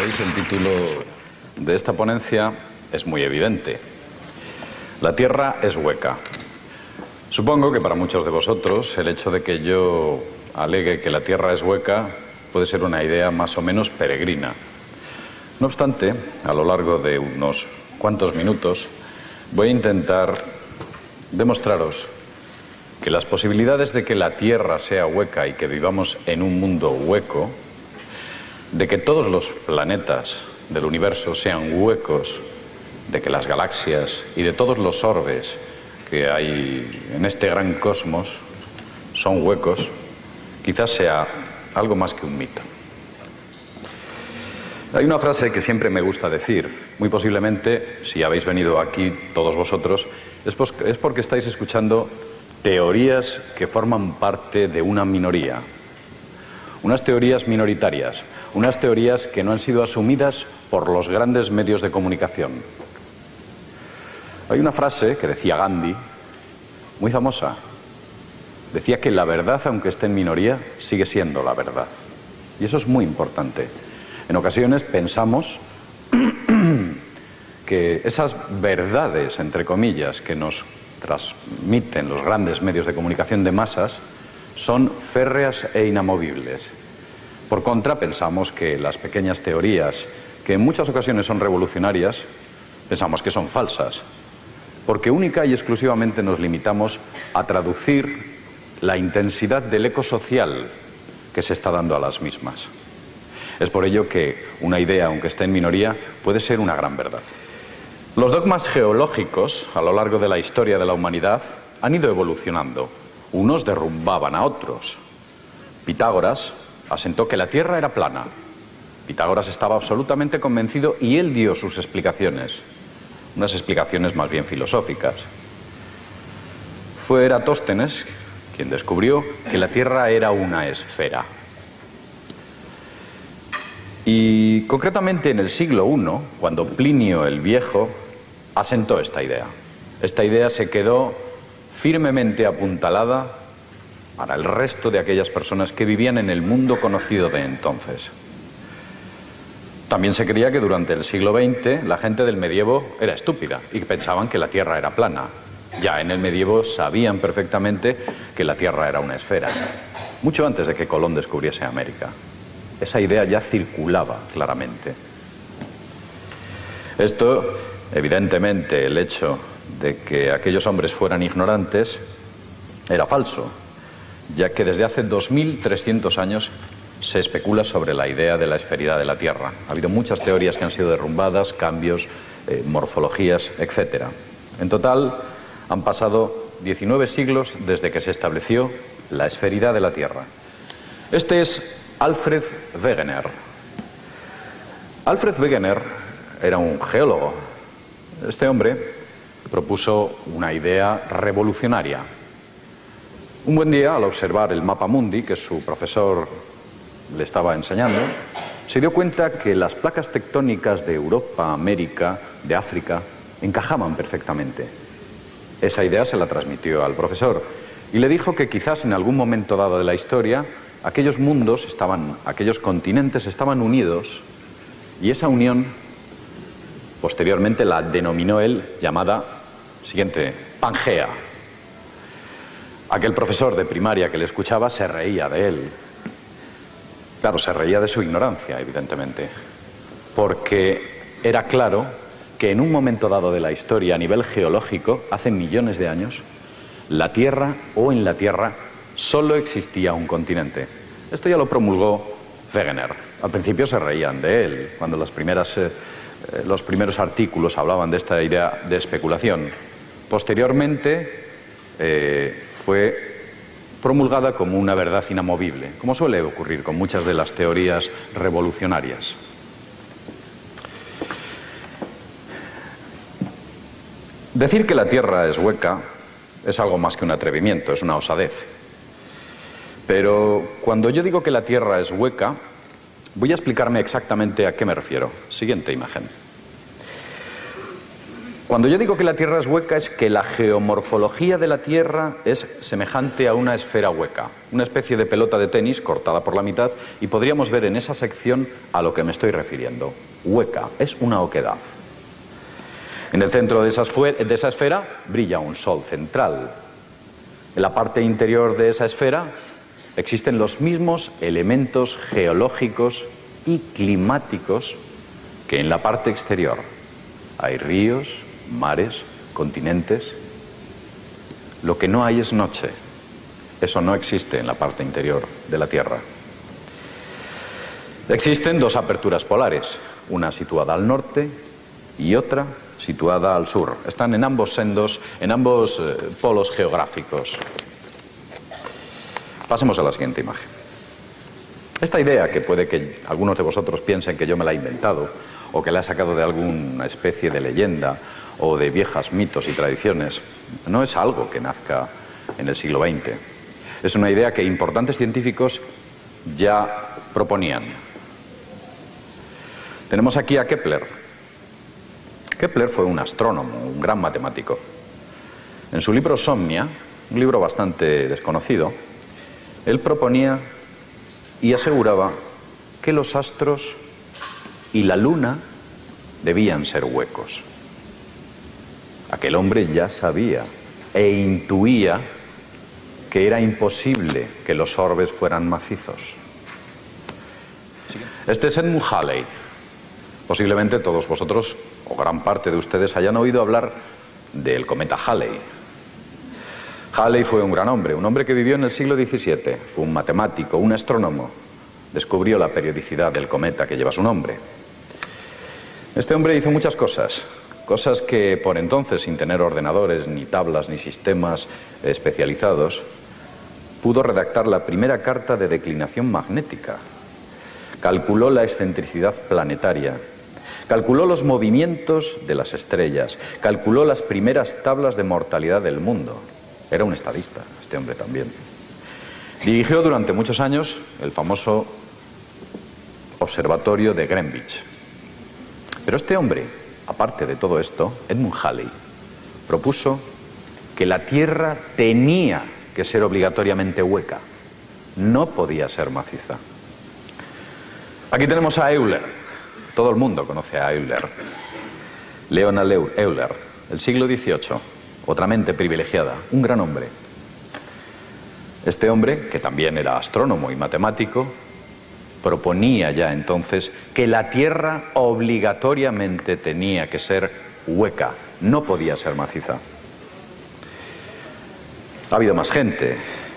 veis, el título de esta ponencia es muy evidente. La Tierra es hueca. Supongo que para muchos de vosotros el hecho de que yo alegue que la Tierra es hueca puede ser una idea más o menos peregrina. No obstante, a lo largo de unos cuantos minutos voy a intentar demostraros que las posibilidades de que la Tierra sea hueca y que vivamos en un mundo hueco, de que todos los planetas del universo sean huecos, de que las galaxias y de todos los orbes que hay en este gran cosmos son huecos, quizás sea algo más que un mito. Hay una frase que siempre me gusta decir, muy posiblemente, si habéis venido aquí todos vosotros, es porque estáis escuchando teorías que forman parte de una minoría, unas teorías minoritarias, unas teorías que no han sido asumidas por los grandes medios de comunicación. Hay una frase que decía Gandhi, muy famosa, decía que la verdad, aunque esté en minoría, sigue siendo la verdad. Y eso es muy importante. En ocasiones pensamos que esas verdades, entre comillas, que nos transmiten los grandes medios de comunicación de masas, son férreas e inamovibles. Por contra, pensamos que las pequeñas teorías, que en muchas ocasiones son revolucionarias, pensamos que son falsas, porque única y exclusivamente nos limitamos a traducir la intensidad del eco social que se está dando a las mismas. Es por ello que una idea, aunque esté en minoría, puede ser una gran verdad. Los dogmas geológicos, a lo largo de la historia de la humanidad, han ido evolucionando. Unos derrumbaban a otros. Pitágoras asentó que la Tierra era plana. Pitágoras estaba absolutamente convencido y él dio sus explicaciones, unas explicaciones más bien filosóficas. Fue Eratóstenes quien descubrió que la Tierra era una esfera. Y concretamente en el siglo I, cuando Plinio el Viejo asentó esta idea. Esta idea se quedó firmemente apuntalada para el resto de aquellas personas que vivían en el mundo conocido de entonces. También se creía que durante el siglo XX la gente del medievo era estúpida y que pensaban que la Tierra era plana. Ya en el medievo sabían perfectamente que la Tierra era una esfera, mucho antes de que Colón descubriese América. Esa idea ya circulaba claramente. Esto, evidentemente, el hecho de que aquellos hombres fueran ignorantes era falso, ya que desde hace 2300 años se especula sobre la idea de la esferidad de la Tierra. Ha habido muchas teorías que han sido derrumbadas, cambios, morfologías, etc. En total, han pasado 19 siglos desde que se estableció la esferidad de la Tierra. Este es Alfred Wegener. Alfred Wegener era un geólogo. Este hombre propuso una idea revolucionaria. Un buen día, al observar el mapa mundi que su profesor le estaba enseñando, se dio cuenta que las placas tectónicas de Europa, América, de África, encajaban perfectamente. Esa idea se la transmitió al profesor y le dijo que quizás en algún momento dado de la historia aquellos mundos aquellos continentes estaban unidos, y esa unión posteriormente la denominó él llamada Pangea. Aquel profesor de primaria que le escuchaba se reía de él. Claro, se reía de su ignorancia, evidentemente, porque era claro que en un momento dado de la historia a nivel geológico, hace millones de años, la Tierra en la Tierra solo existía un continente. Esto ya lo promulgó Wegener. Al principio se reían de él, cuando los primeros artículos hablaban de esta idea de especulación. Posteriormente fue promulgada como una verdad inamovible, como suele ocurrir con muchas de las teorías revolucionarias. Decir que la Tierra es hueca es algo más que un atrevimiento, es una osadez. Pero cuando yo digo que la Tierra es hueca, voy a explicarme exactamente a qué me refiero. Siguiente imagen. Cuando yo digo que la Tierra es hueca, es que la geomorfología de la Tierra es semejante a una esfera hueca, una especie de pelota de tenis cortada por la mitad, y podríamos ver en esa sección a lo que me estoy refiriendo. Hueca, es una oquedad. En el centro de esa esfera brilla un sol central. En la parte interior de esa esfera existen los mismos elementos geológicos y climáticos que en la parte exterior. Hay ríos, mares, continentes. Lo que no hay es noche. Eso no existe en la parte interior de la Tierra. Existen dos aperturas polares, una situada al norte y otra situada al sur. Están en ambos polos geográficos. Pasemos a la siguiente imagen. Esta idea, que puede que algunos de vosotros piensen que yo me la he inventado o que la he sacado de alguna especie de leyenda o de viejas mitos y tradiciones, no es algo que nazca en el siglo XX. Es una idea que importantes científicos ya proponían. Tenemos aquí a Kepler. Kepler fue un astrónomo, un gran matemático. En su libro Somnia, un libro bastante desconocido, él proponía y aseguraba que los astros y la luna debían ser huecos. Aquel hombre ya sabía e intuía que era imposible que los orbes fueran macizos. Este es Edmund Halley. Posiblemente todos vosotros, o gran parte de ustedes, hayan oído hablar del cometa Halley. Halley fue un gran hombre, un hombre que vivió en el siglo XVII. Fue un matemático, un astrónomo. Descubrió la periodicidad del cometa que lleva su nombre. Este hombre hizo muchas cosas que por entonces, sin tener ordenadores, ni tablas, ni sistemas especializados, pudo redactar la primera carta de declinación magnética. Calculó la excentricidad planetaria, calculó los movimientos de las estrellas, calculó las primeras tablas de mortalidad del mundo. Era un estadista, este hombre también. Dirigió durante muchos años el famoso observatorio de Greenwich. Pero este hombre, aparte de todo esto, Edmund Halley, propuso que la Tierra tenía que ser obligatoriamente hueca, no podía ser maciza. Aquí tenemos a Euler. Todo el mundo conoce a Euler. Leonhard Euler, del siglo XVIII, otra mente privilegiada, un gran hombre. Este hombre, que también era astrónomo y matemático, proponía ya entonces que la Tierra obligatoriamente tenía que ser hueca, no podía ser maciza. Ha habido más gente.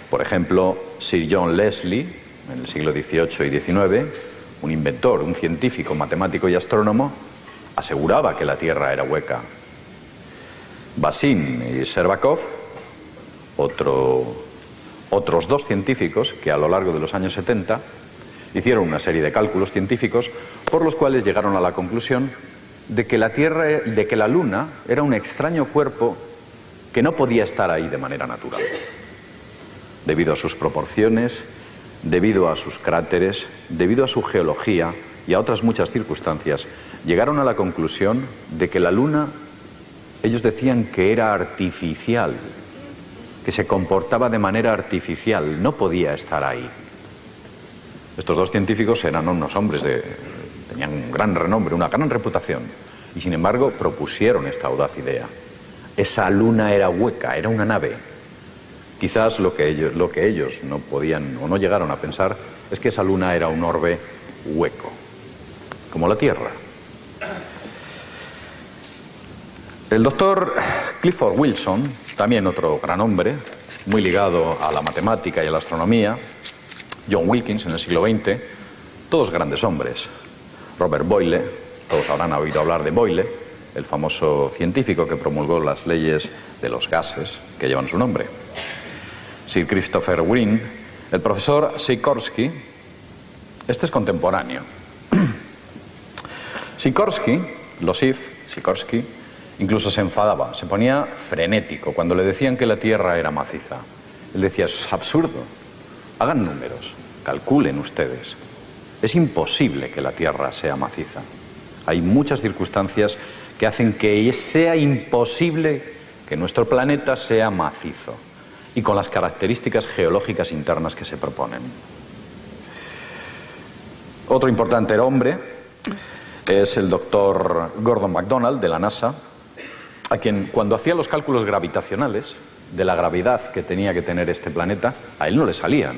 Por ejemplo, Sir John Leslie, en el siglo XVIII y XIX, un inventor, un científico, matemático y astrónomo, aseguraba que la Tierra era hueca. Bazin y Sherbakov, otros dos científicos que a lo largo de los años 70 hicieron una serie de cálculos científicos por los cuales llegaron a la conclusión de que la Luna era un extraño cuerpo que no podía estar ahí de manera natural. Debido a sus proporciones, debido a sus cráteres, debido a su geología y a otras muchas circunstancias, llegaron a la conclusión de que la Luna, ellos decían que era artificial, que se comportaba de manera artificial, no podía estar ahí. Estos dos científicos eran unos hombres tenían un gran renombre, una gran reputación, y sin embargo propusieron esta audaz idea. Esa luna era hueca, era una nave. Quizás lo que ellos no podían o no llegaron a pensar es que esa luna era un orbe hueco, como la Tierra. El doctor Clifford Wilson, también otro gran hombre, muy ligado a la matemática y a la astronomía, John Wilkins en el siglo XX, todos grandes hombres. Robert Boyle, todos habrán oído hablar de Boyle, el famoso científico que promulgó las leyes de los gases que llevan su nombre. Sir Christopher Wren, el profesor Sikorsky, este es contemporáneo. Sikorsky, incluso se enfadaba, se ponía frenético cuando le decían que la Tierra era maciza. Él decía, es absurdo, hagan números, calculen ustedes. Es imposible que la Tierra sea maciza. Hay muchas circunstancias que hacen que sea imposible que nuestro planeta sea macizo y con las características geológicas internas que se proponen. Otro importante hombre es el doctor Gordon MacDonald de la NASA, a quien cuando hacía los cálculos gravitacionales de la gravedad que tenía que tener este planeta, a él no le salían.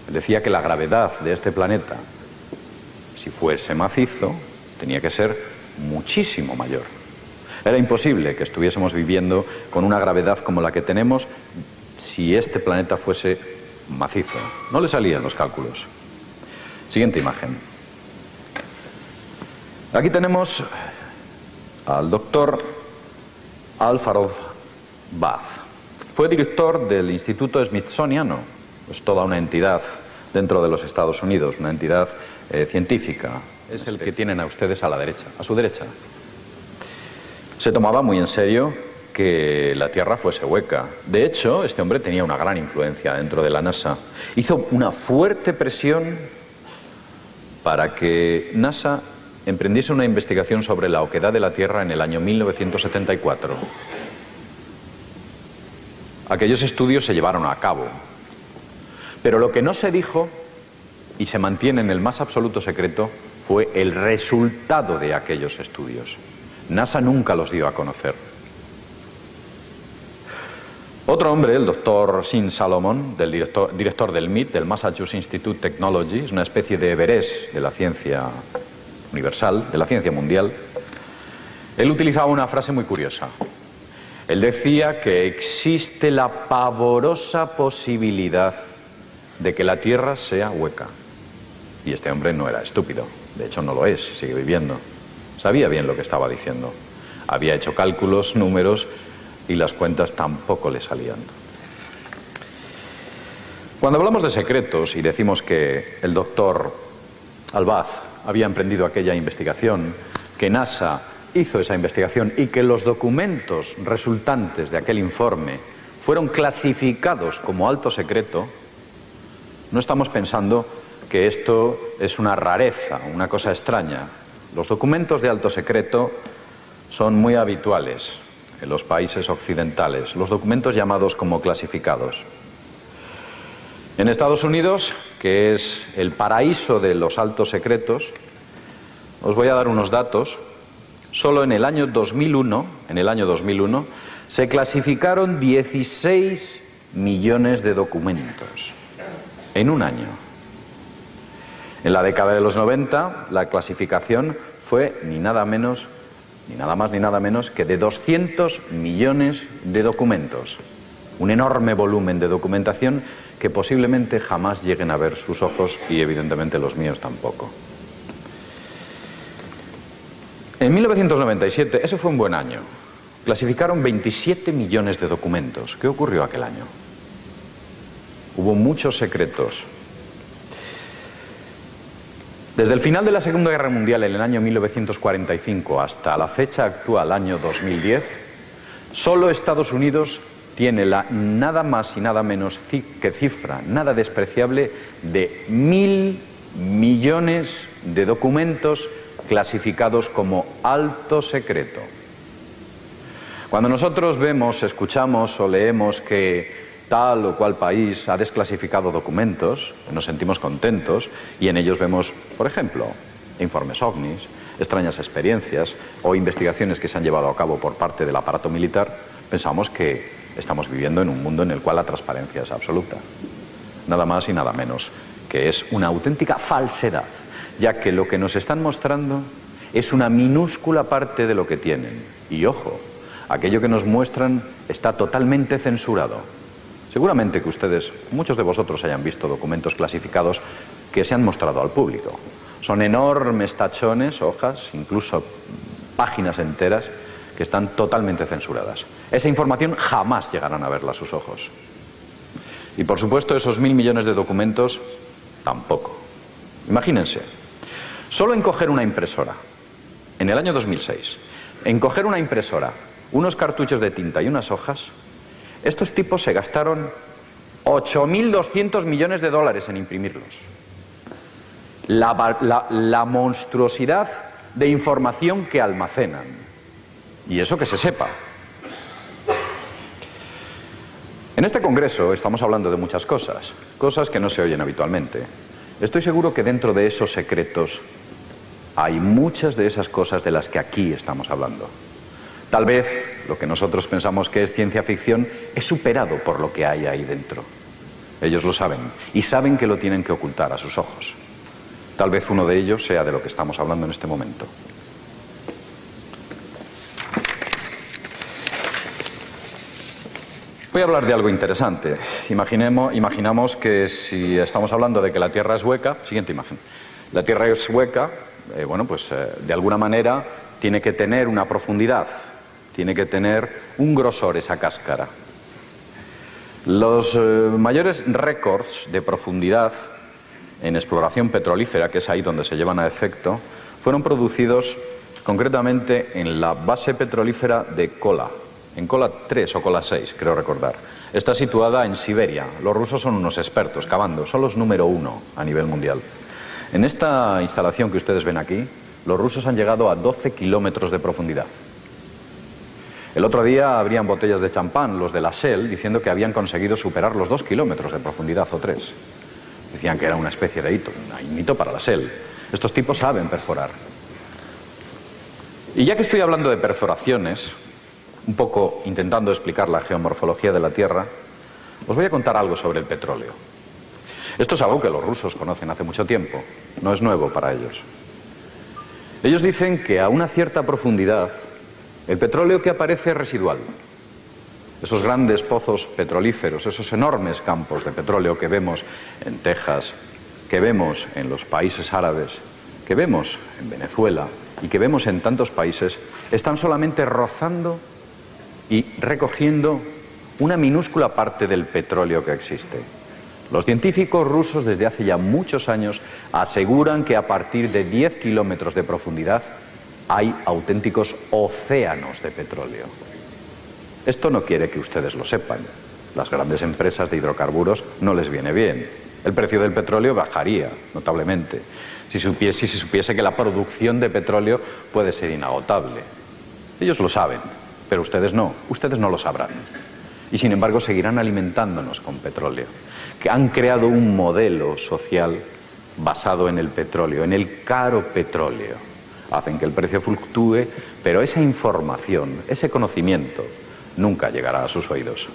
Decía que la gravedad de este planeta, si fuese macizo, tenía que ser muchísimo mayor. Era imposible que estuviésemos viviendo con una gravedad como la que tenemos si este planeta fuese macizo. No le salían los cálculos. Siguiente imagen. Aquí tenemos al doctor Alfred Bath. Fue director del Instituto Smithsoniano, es toda una entidad dentro de los Estados Unidos, una entidad científica. Es el que tienen a ustedes a la derecha, a su derecha. Se tomaba muy en serio que la Tierra fuese hueca. De hecho, este hombre tenía una gran influencia dentro de la NASA. Hizo una fuerte presión para que NASA emprendiese una investigación sobre la oquedad de la Tierra en el año 1974. Aquellos estudios se llevaron a cabo, pero lo que no se dijo y se mantiene en el más absoluto secreto fue el resultado de aquellos estudios. NASA nunca los dio a conocer. Otro hombre, el doctor Sean Salomon, director del MIT, del Massachusetts Institute of Technology, es una especie de Everest de la ciencia universal, de la ciencia mundial. Él utilizaba una frase muy curiosa. Él decía que existe la pavorosa posibilidad de que la Tierra sea hueca. Y este hombre no era estúpido, de hecho no lo es, sigue viviendo. Sabía bien lo que estaba diciendo. Había hecho cálculos, números, y las cuentas tampoco le salían. Cuando hablamos de secretos y decimos que el doctor Albaz había emprendido aquella investigación, que NASA hizo esa investigación y que los documentos resultantes de aquel informe fueron clasificados como alto secreto, no estamos pensando que esto es una rareza, una cosa extraña. Los documentos de alto secreto son muy habituales en los países occidentales, los documentos llamados como clasificados. En Estados Unidos, que es el paraíso de los altos secretos, os voy a dar unos datos. Solo en el año 2001, se clasificaron 16 millones de documentos en un año. En la década de los 90, la clasificación fue ni nada más ni nada menos que de 200 millones de documentos. Un enorme volumen de documentación que posiblemente jamás lleguen a ver sus ojos y evidentemente los míos tampoco. En 1997, ese fue un buen año, clasificaron 27 millones de documentos. ¿Qué ocurrió aquel año? Hubo muchos secretos. Desde el final de la Segunda Guerra Mundial, en el año 1945, hasta la fecha actual, año 2010, solo Estados Unidos tiene la nada más y nada menos que cifra, nada despreciable, de 1.000 millones de documentos clasificados como alto secreto. Cuando nosotros vemos, escuchamos o leemos que tal o cual país ha desclasificado documentos, nos sentimos contentos y en ellos vemos, por ejemplo, informes ovnis, extrañas experiencias o investigaciones que se han llevado a cabo por parte del aparato militar, pensamos que estamos viviendo en un mundo en el cual la transparencia es absoluta. Nada más y nada menos que es una auténtica falsedad, ya que lo que nos están mostrando es una minúscula parte de lo que tienen. Y ojo, aquello que nos muestran está totalmente censurado. Seguramente que ustedes, muchos de vosotros, hayan visto documentos clasificados que se han mostrado al público. Son enormes tachones, hojas, incluso páginas enteras que están totalmente censuradas. Esa información jamás llegarán a verla a sus ojos. Y por supuesto esos 1.000 millones de documentos tampoco. Imagínense, solo en coger una impresora, en el año 2006, en coger una impresora, unos cartuchos de tinta y unas hojas, estos tipos se gastaron 8.200 millones de dólares en imprimirlos. La monstruosidad de información que almacenan. Y eso que se sepa. En este congreso estamos hablando de muchas cosas, cosas que no se oyen habitualmente. Estoy seguro que dentro de esos secretos hay muchas de esas cosas de las que aquí estamos hablando. Tal vez lo que nosotros pensamos que es ciencia ficción es superado por lo que hay ahí dentro. Ellos lo saben y saben que lo tienen que ocultar a sus ojos. Tal vez uno de ellos sea de lo que estamos hablando en este momento. Voy a hablar de algo interesante. Imaginamos que si estamos hablando de que la Tierra es hueca, siguiente imagen, la Tierra es hueca, de alguna manera tiene que tener una profundidad, tiene que tener un grosor esa cáscara. Los mayores récords de profundidad en exploración petrolífera, que es ahí donde se llevan a efecto, fueron producidos concretamente en la base petrolífera de Kola, en Kola 3 o Kola 6, creo recordar. Está situada en Siberia. Los rusos son unos expertos cavando, son los número 1 a nivel mundial. En esta instalación que ustedes ven aquí, los rusos han llegado a 12 kilómetros de profundidad. El otro día abrían botellas de champán los de la Shell diciendo que habían conseguido superar los 2 kilómetros de profundidad o 3. Decían que era una especie de hito, un hito para la Shell. Estos tipos saben perforar. Y ya que estoy hablando de perforaciones, un poco intentando explicar la geomorfología de la Tierra, os voy a contar algo sobre el petróleo. Esto es algo que los rusos conocen hace mucho tiempo, no es nuevo para ellos. Ellos dicen que a una cierta profundidad el petróleo que aparece es residual. Esos grandes pozos petrolíferos, esos enormes campos de petróleo que vemos en Texas, que vemos en los países árabes, que vemos en Venezuela y que vemos en tantos países, están solamente rozando y recogiendo una minúscula parte del petróleo que existe. Los científicos rusos desde hace ya muchos años aseguran que a partir de 10 kilómetros de profundidad hay auténticos océanos de petróleo. Esto no quiere que ustedes lo sepan. Las grandes empresas de hidrocarburos no les viene bien. El precio del petróleo bajaría notablemente si se supiese que la producción de petróleo puede ser inagotable. Ellos lo saben, pero ustedes no lo sabrán. Y sin embargo seguirán alimentándonos con petróleo. Que han creado un modelo social basado en el petróleo, en el caro petróleo. Hacen que el precio fluctúe, pero esa información, ese conocimiento, nunca llegará a sus oídos.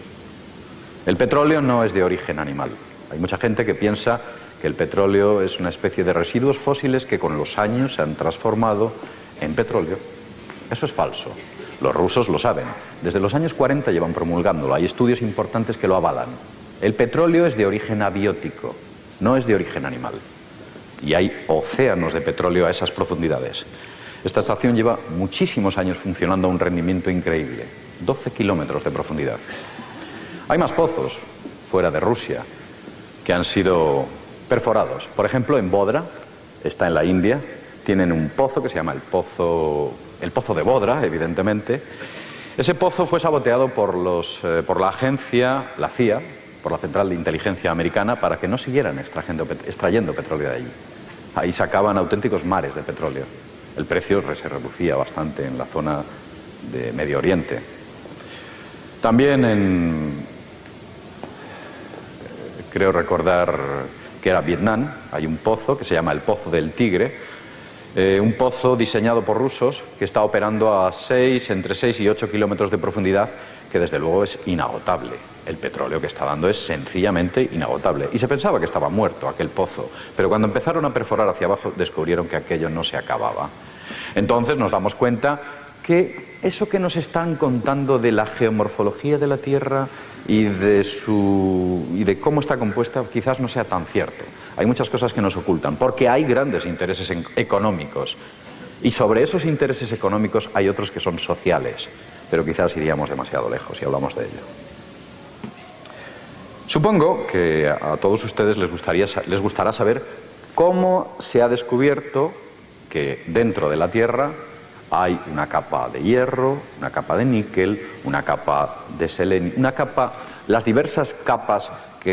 El petróleo no es de origen animal. Hay mucha gente que piensa que el petróleo es una especie de residuos fósiles que con los años se han transformado en petróleo. Eso es falso. Los rusos lo saben. Desde los años 40 llevan promulgándolo. Hay estudios importantes que lo avalan. El petróleo es de origen abiótico, no es de origen animal. Y hay océanos de petróleo a esas profundidades. Esta estación lleva muchísimos años funcionando a un rendimiento increíble. 12 kilómetros de profundidad. Hay más pozos fuera de Rusia que han sido perforados. Por ejemplo, en Bodra, está en la India, tienen un pozo que se llama el pozo de Bodra, evidentemente. Ese pozo fue saboteado por la agencia, la CIA, por la Central de Inteligencia Americana, para que no siguieran extrayendo petróleo de allí. Ahí sacaban auténticos mares de petróleo. El precio se reducía bastante en la zona de Medio Oriente. También creo recordar que era Vietnam, hay un pozo que se llama el Pozo del Tigre, un pozo diseñado por rusos que está operando a entre 6 y 8 kilómetros de profundidad, que desde luego es inagotable. El petróleo que está dando es sencillamente inagotable. Y se pensaba que estaba muerto aquel pozo, pero cuando empezaron a perforar hacia abajo descubrieron que aquello no se acababa. Entonces nos damos cuenta que eso que nos están contando de la geomorfología de la Tierra y de cómo está compuesta quizás no sea tan cierto. Hay muchas cosas que nos ocultan, porque hay grandes intereses económicos. Y sobre esos intereses económicos hay otros que son sociales, pero quizás iríamos demasiado lejos si hablamos de ello. Supongo que a todos ustedes les gustará saber cómo se ha descubierto que dentro de la Tierra hay una capa de hierro, una capa de níquel, una capa de selenio, las diversas capas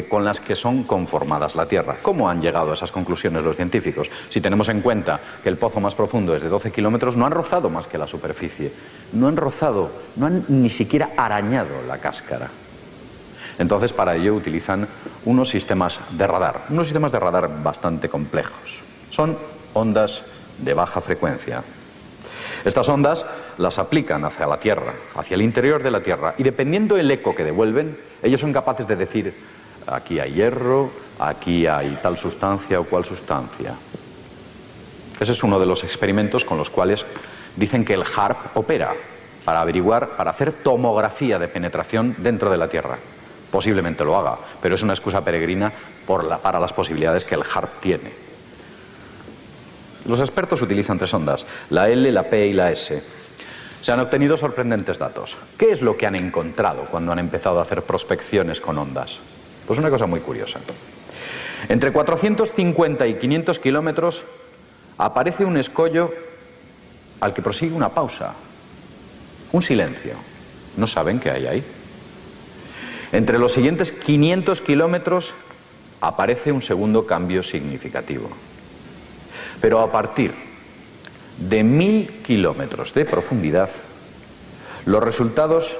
con las que son conformadas la Tierra. ¿Cómo han llegado a esas conclusiones los científicos? Si tenemos en cuenta que el pozo más profundo es de 12 kilómetros, no han rozado más que la superficie. No han ni siquiera arañado la cáscara. Entonces, para ello utilizan unos sistemas de radar bastante complejos. Son ondas de baja frecuencia. Estas ondas las aplican hacia la Tierra, hacia el interior de la Tierra, y dependiendo del eco que devuelven, ellos son capaces de decir: aquí hay hierro, aquí hay tal sustancia o cual sustancia. Ese es uno de los experimentos con los cuales dicen que el HAARP opera, para averiguar, para hacer tomografía de penetración dentro de la Tierra. Posiblemente lo haga, pero es una excusa peregrina para las posibilidades que el HAARP tiene. Los expertos utilizan 3 ondas, la L, la P y la S. Se han obtenido sorprendentes datos. ¿Qué es lo que han encontrado cuando han empezado a hacer prospecciones con ondas? Pues una cosa muy curiosa. Entre 450 y 500 kilómetros aparece un escollo al que prosigue una pausa, un silencio. No saben qué hay ahí. Entre los siguientes 500 kilómetros aparece un segundo cambio significativo. Pero a partir de 1000 kilómetros de profundidad, los resultados,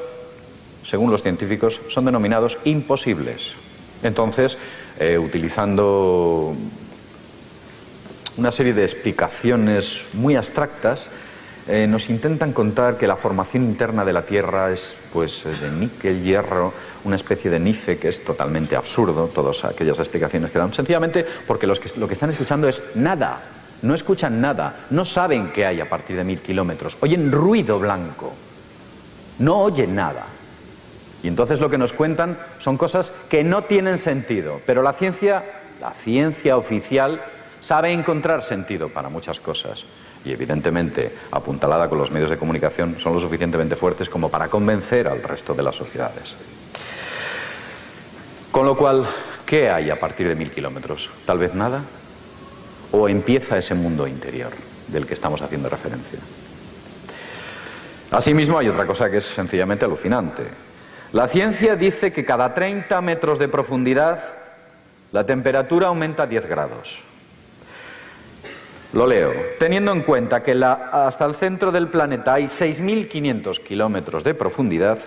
según los científicos, son denominados imposibles. Entonces, utilizando una serie de explicaciones muy abstractas, nos intentan contar que la formación interna de la Tierra es pues de níquel, hierro, una especie de nife, que es totalmente absurdo, todas aquellas explicaciones que dan, sencillamente porque lo que están escuchando es nada, no escuchan nada, no saben qué hay a partir de 1000 kilómetros, oyen ruido blanco, no oyen nada. Y entonces lo que nos cuentan son cosas que no tienen sentido, pero la ciencia oficial sabe encontrar sentido para muchas cosas. Y evidentemente, apuntalada con los medios de comunicación, son lo suficientemente fuertes como para convencer al resto de las sociedades. Con lo cual, ¿qué hay a partir de 1000 kilómetros? ¿Tal vez nada? ¿O empieza ese mundo interior del que estamos haciendo referencia? Asimismo, hay otra cosa que es sencillamente alucinante. La ciencia dice que cada 30 metros de profundidad la temperatura aumenta 10 grados. Lo leo. Teniendo en cuenta que hasta el centro del planeta hay 6.500 kilómetros de profundidad,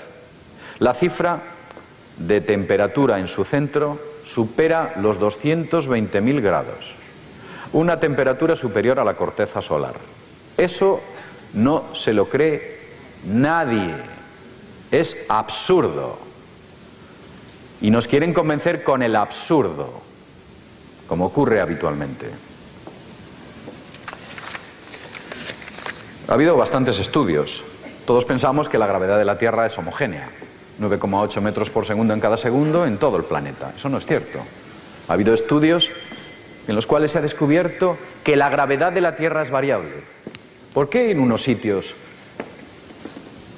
la cifra de temperatura en su centro supera los 220.000 grados. Una temperatura superior a la corteza solar. Eso no se lo cree nadie. Es absurdo. Y nos quieren convencer con el absurdo, como ocurre habitualmente. Ha habido bastantes estudios. Todos pensamos que la gravedad de la Tierra es homogénea. 9,8 metros por segundo en cada segundo en todo el planeta. Eso no es cierto. Ha habido estudios en los cuales se ha descubierto que la gravedad de la Tierra es variable. ¿Por qué en unos sitios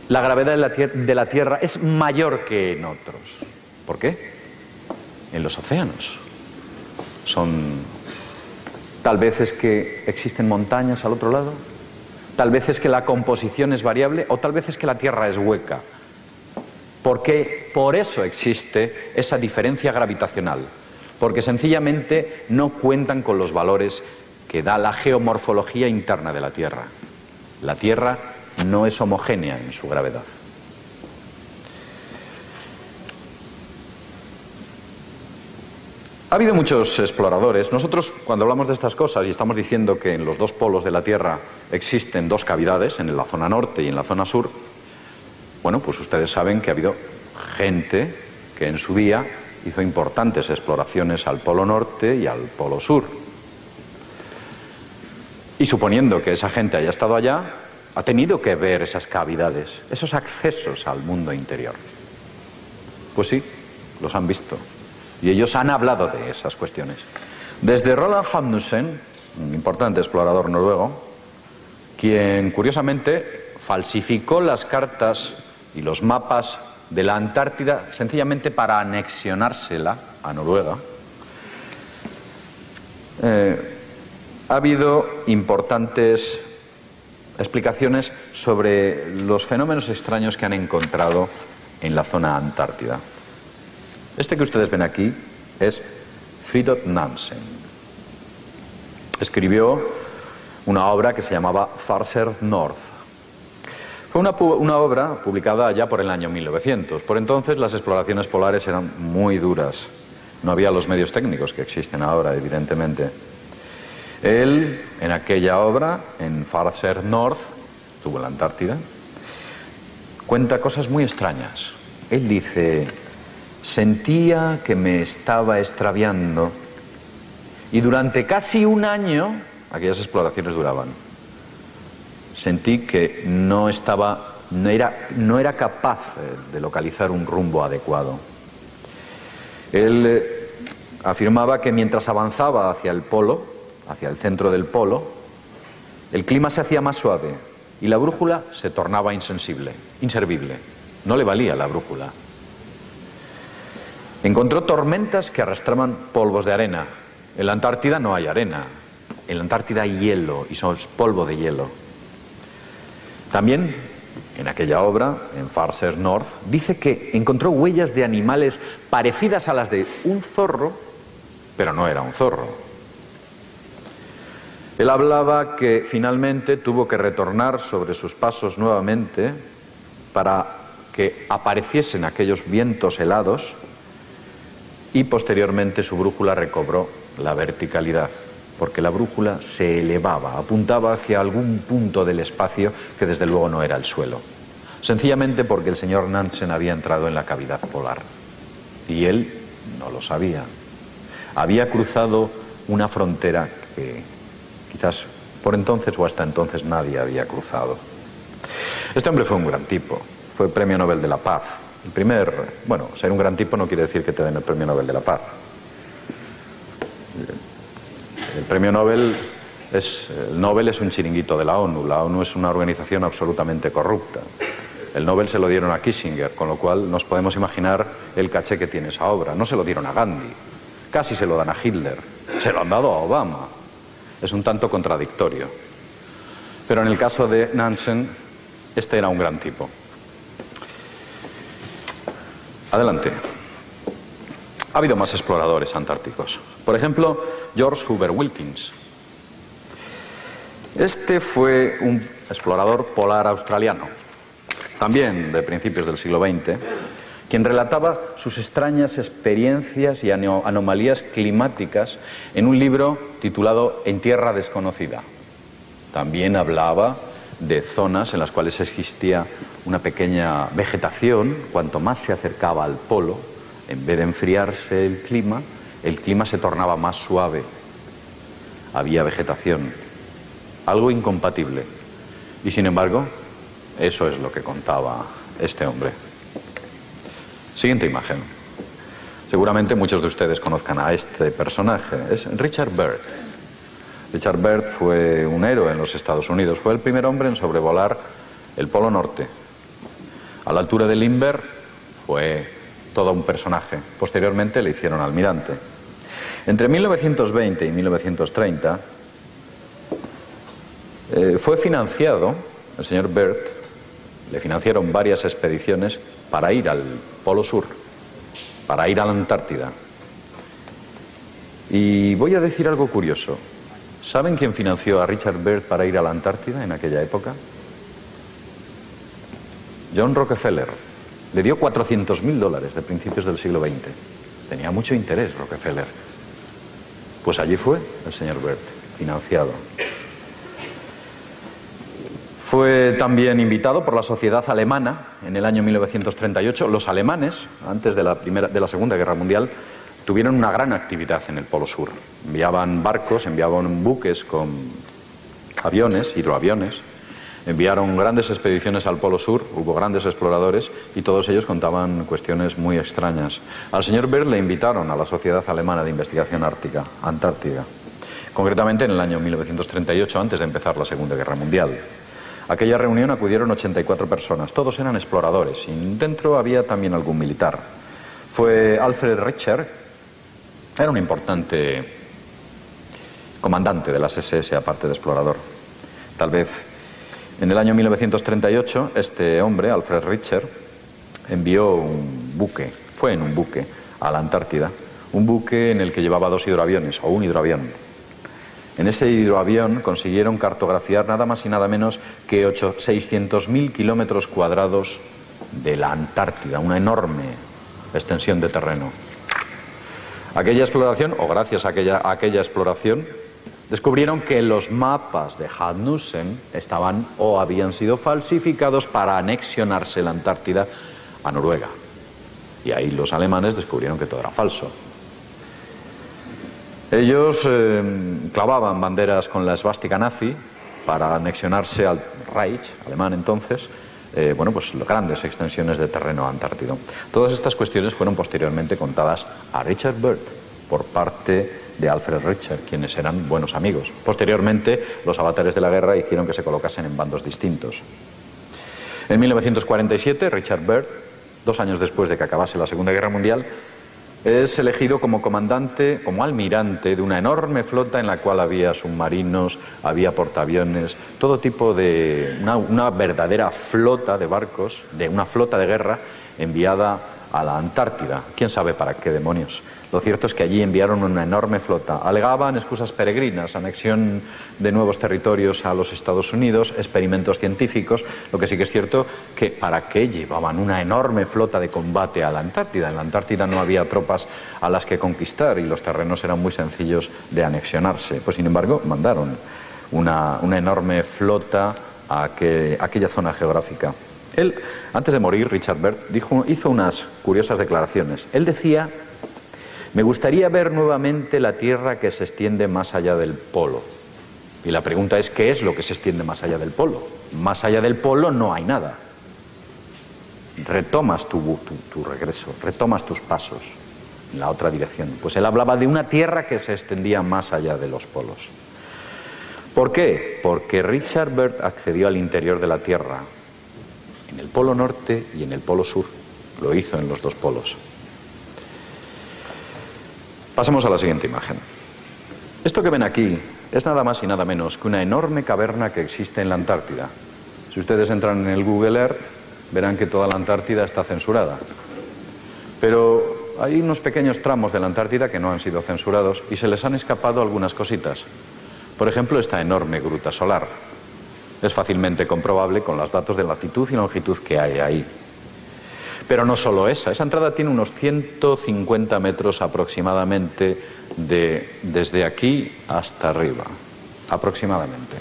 la gravedad de la Tierra es mayor que en otros? ¿Por qué? En los océanos. Tal vez es que existen montañas al otro lado. Tal vez es que la composición es variable, o tal vez es que la Tierra es hueca. Porque por eso existe esa diferencia gravitacional. Porque sencillamente no cuentan con los valores que da la geomorfología interna de la Tierra. La Tierra no es homogénea en su gravedad. Ha habido muchos exploradores. Nosotros, cuando hablamos de estas cosas y estamos diciendo que en los dos polos de la Tierra existen dos cavidades, en la zona norte y en la zona sur, bueno, pues ustedes saben que ha habido gente que en su día hizo importantes exploraciones al polo norte y al polo sur. Y suponiendo que esa gente haya estado allá, ha tenido que ver esas cavidades, esos accesos al mundo interior. Pues sí, los han visto. Y ellos han hablado de esas cuestiones. Desde Roald Amundsen, un importante explorador noruego, quien curiosamente falsificó las cartas y los mapas de la Antártida sencillamente para anexionársela a Noruega, ha habido importantes explicaciones sobre los fenómenos extraños que han encontrado en la zona antártida. Este que ustedes ven aquí es Fridtjof Nansen. Escribió una obra que se llamaba Farther North. Fue una obra publicada ya por el año 1900. Por entonces las exploraciones polares eran muy duras. No había los medios técnicos que existen ahora, evidentemente. Él, en aquella obra, en Farther North, estuvo en la Antártida, cuenta cosas muy extrañas. Él dice: sentía que me estaba extraviando y durante casi un año, aquellas exploraciones duraban, sentí que no era capaz de localizar un rumbo adecuado. Él afirmaba que mientras avanzaba hacia el polo, hacia el centro del polo, el clima se hacía más suave y la brújula se tornaba inservible. No le valía la brújula. Encontró tormentas que arrastraban polvos de arena. En la Antártida no hay arena. En la Antártida hay hielo y son polvo de hielo. También, en aquella obra, en Farther North, dice que encontró huellas de animales parecidas a las de un zorro, pero no era un zorro. Él hablaba que finalmente tuvo que retornar sobre sus pasos nuevamente para que apareciesen aquellos vientos helados y posteriormente su brújula recobró la verticalidad, porque la brújula se elevaba, apuntaba hacia algún punto del espacio que desde luego no era el suelo. Sencillamente porque el señor Nansen había entrado en la cavidad polar y él no lo sabía. Había cruzado una frontera que quizás por entonces o hasta entonces nadie había cruzado. Este hombre fue un gran tipo, fue Premio Nobel de la Paz. Bueno, ser un gran tipo no quiere decir que te den el Premio Nobel de la Paz. El Premio Nobel es un chiringuito de la ONU. La ONU es una organización absolutamente corrupta. El Nobel se lo dieron a Kissinger, con lo cual nos podemos imaginar el caché que tiene esa obra. No se lo dieron a Gandhi, casi se lo dan a Hitler, se lo han dado a Obama. Es un tanto contradictorio. Pero en el caso de Nansen, este era un gran tipo. Adelante. Ha habido más exploradores antárticos. Por ejemplo, George Hoover Wilkins. Este fue un explorador polar australiano, también de principios del siglo XX, quien relataba sus extrañas experiencias y anomalías climáticas en un libro titulado En tierra desconocida. También hablaba de zonas en las cuales existía una pequeña vegetación. Cuanto más se acercaba al polo, en vez de enfriarse el clima se tornaba más suave. Había vegetación, algo incompatible. Y sin embargo, eso es lo que contaba este hombre. Siguiente imagen. Seguramente muchos de ustedes conozcan a este personaje. Es Richard Byrd. Richard Byrd fue un héroe en los Estados Unidos. Fue el primer hombre en sobrevolar el Polo Norte. A la altura de Lindbergh fue todo un personaje. Posteriormente le hicieron almirante. Entre 1920 y 1930 fue financiado, el señor Byrd, le financiaron varias expediciones para ir al Polo Sur, para ir a la Antártida. Y voy a decir algo curioso. ¿Saben quién financió a Richard Byrd para ir a la Antártida en aquella época? John Rockefeller. Le dio $400.000 de principios del siglo XX. Tenía mucho interés Rockefeller. Pues allí fue el señor Byrd, financiado. Fue también invitado por la sociedad alemana en el año 1938. Los alemanes, antes de la Segunda Guerra Mundial, tuvieron una gran actividad en el Polo Sur. Enviaban barcos, enviaban buques con aviones, hidroaviones. Enviaron grandes expediciones al Polo Sur, hubo grandes exploradores y todos ellos contaban cuestiones muy extrañas. Al señor Byrd le invitaron a la Sociedad Alemana de Investigación Antártica, concretamente en el año 1938, antes de empezar la Segunda Guerra Mundial. A aquella reunión acudieron 84 personas, todos eran exploradores y dentro había también algún militar. Fue Alfred Richter, era un importante comandante de las SS, aparte de explorador. Tal vez en el año 1938 este hombre, Alfred Richter, envió un buque, fue en un buque a la Antártida, un buque en el que llevaba 2 hidroaviones, o un hidroavión. En ese hidroavión consiguieron cartografiar nada más y nada menos que 600.000 kilómetros cuadrados de la Antártida, una enorme extensión de terreno. Aquella exploración, o gracias a aquella exploración, descubrieron que los mapas de Rasmussen estaban o habían sido falsificados para anexionarse la Antártida a Noruega. Y ahí los alemanes descubrieron que todo era falso. Ellos clavaban banderas con la esvástica nazi para anexionarse al Reich alemán entonces, pues grandes extensiones de terreno antártido. Todas estas cuestiones fueron posteriormente contadas a Richard Byrd por parte de Alfred Richard, quienes eran buenos amigos. Posteriormente, los avatares de la guerra hicieron que se colocasen en bandos distintos. En 1947, Richard Byrd, 2 años después de que acabase la Segunda Guerra Mundial, es elegido como comandante, como almirante de una enorme flota en la cual había submarinos, había portaaviones, todo tipo de... una verdadera flota de barcos, de una flota de guerra enviada a la Antártida. ¿Quién sabe para qué demonios? Lo cierto es que allí enviaron una enorme flota. Alegaban excusas peregrinas, anexión de nuevos territorios a los Estados Unidos, experimentos científicos. Lo que sí que es cierto que ¿para qué llevaban una enorme flota de combate a la Antártida? En la Antártida no había tropas a las que conquistar y los terrenos eran muy sencillos de anexionarse. Pues sin embargo mandaron una enorme flota a aquella zona geográfica. Él, antes de morir, Richard Byrd, hizo unas curiosas declaraciones. Él decía: me gustaría ver nuevamente la Tierra que se extiende más allá del polo. Y la pregunta es, ¿qué es lo que se extiende más allá del polo? Más allá del polo no hay nada. Retomas tu regreso, retomas tus pasos en la otra dirección. Pues él hablaba de una Tierra que se extendía más allá de los polos. ¿Por qué? Porque Richard Byrd accedió al interior de la Tierra, en el polo norte y en el polo sur. Lo hizo en los 2 polos. Pasemos a la siguiente imagen. Esto que ven aquí es nada más y nada menos que una enorme caverna que existe en la Antártida. Si ustedes entran en el Google Earth, verán que toda la Antártida está censurada. Pero hay unos pequeños tramos de la Antártida que no han sido censurados y se les han escapado algunas cositas. Por ejemplo, esta enorme gruta solar. Es fácilmente comprobable con los datos de latitud y longitud que hay ahí. Pero no solo esa entrada tiene unos 150 metros aproximadamente desde aquí hasta arriba, aproximadamente.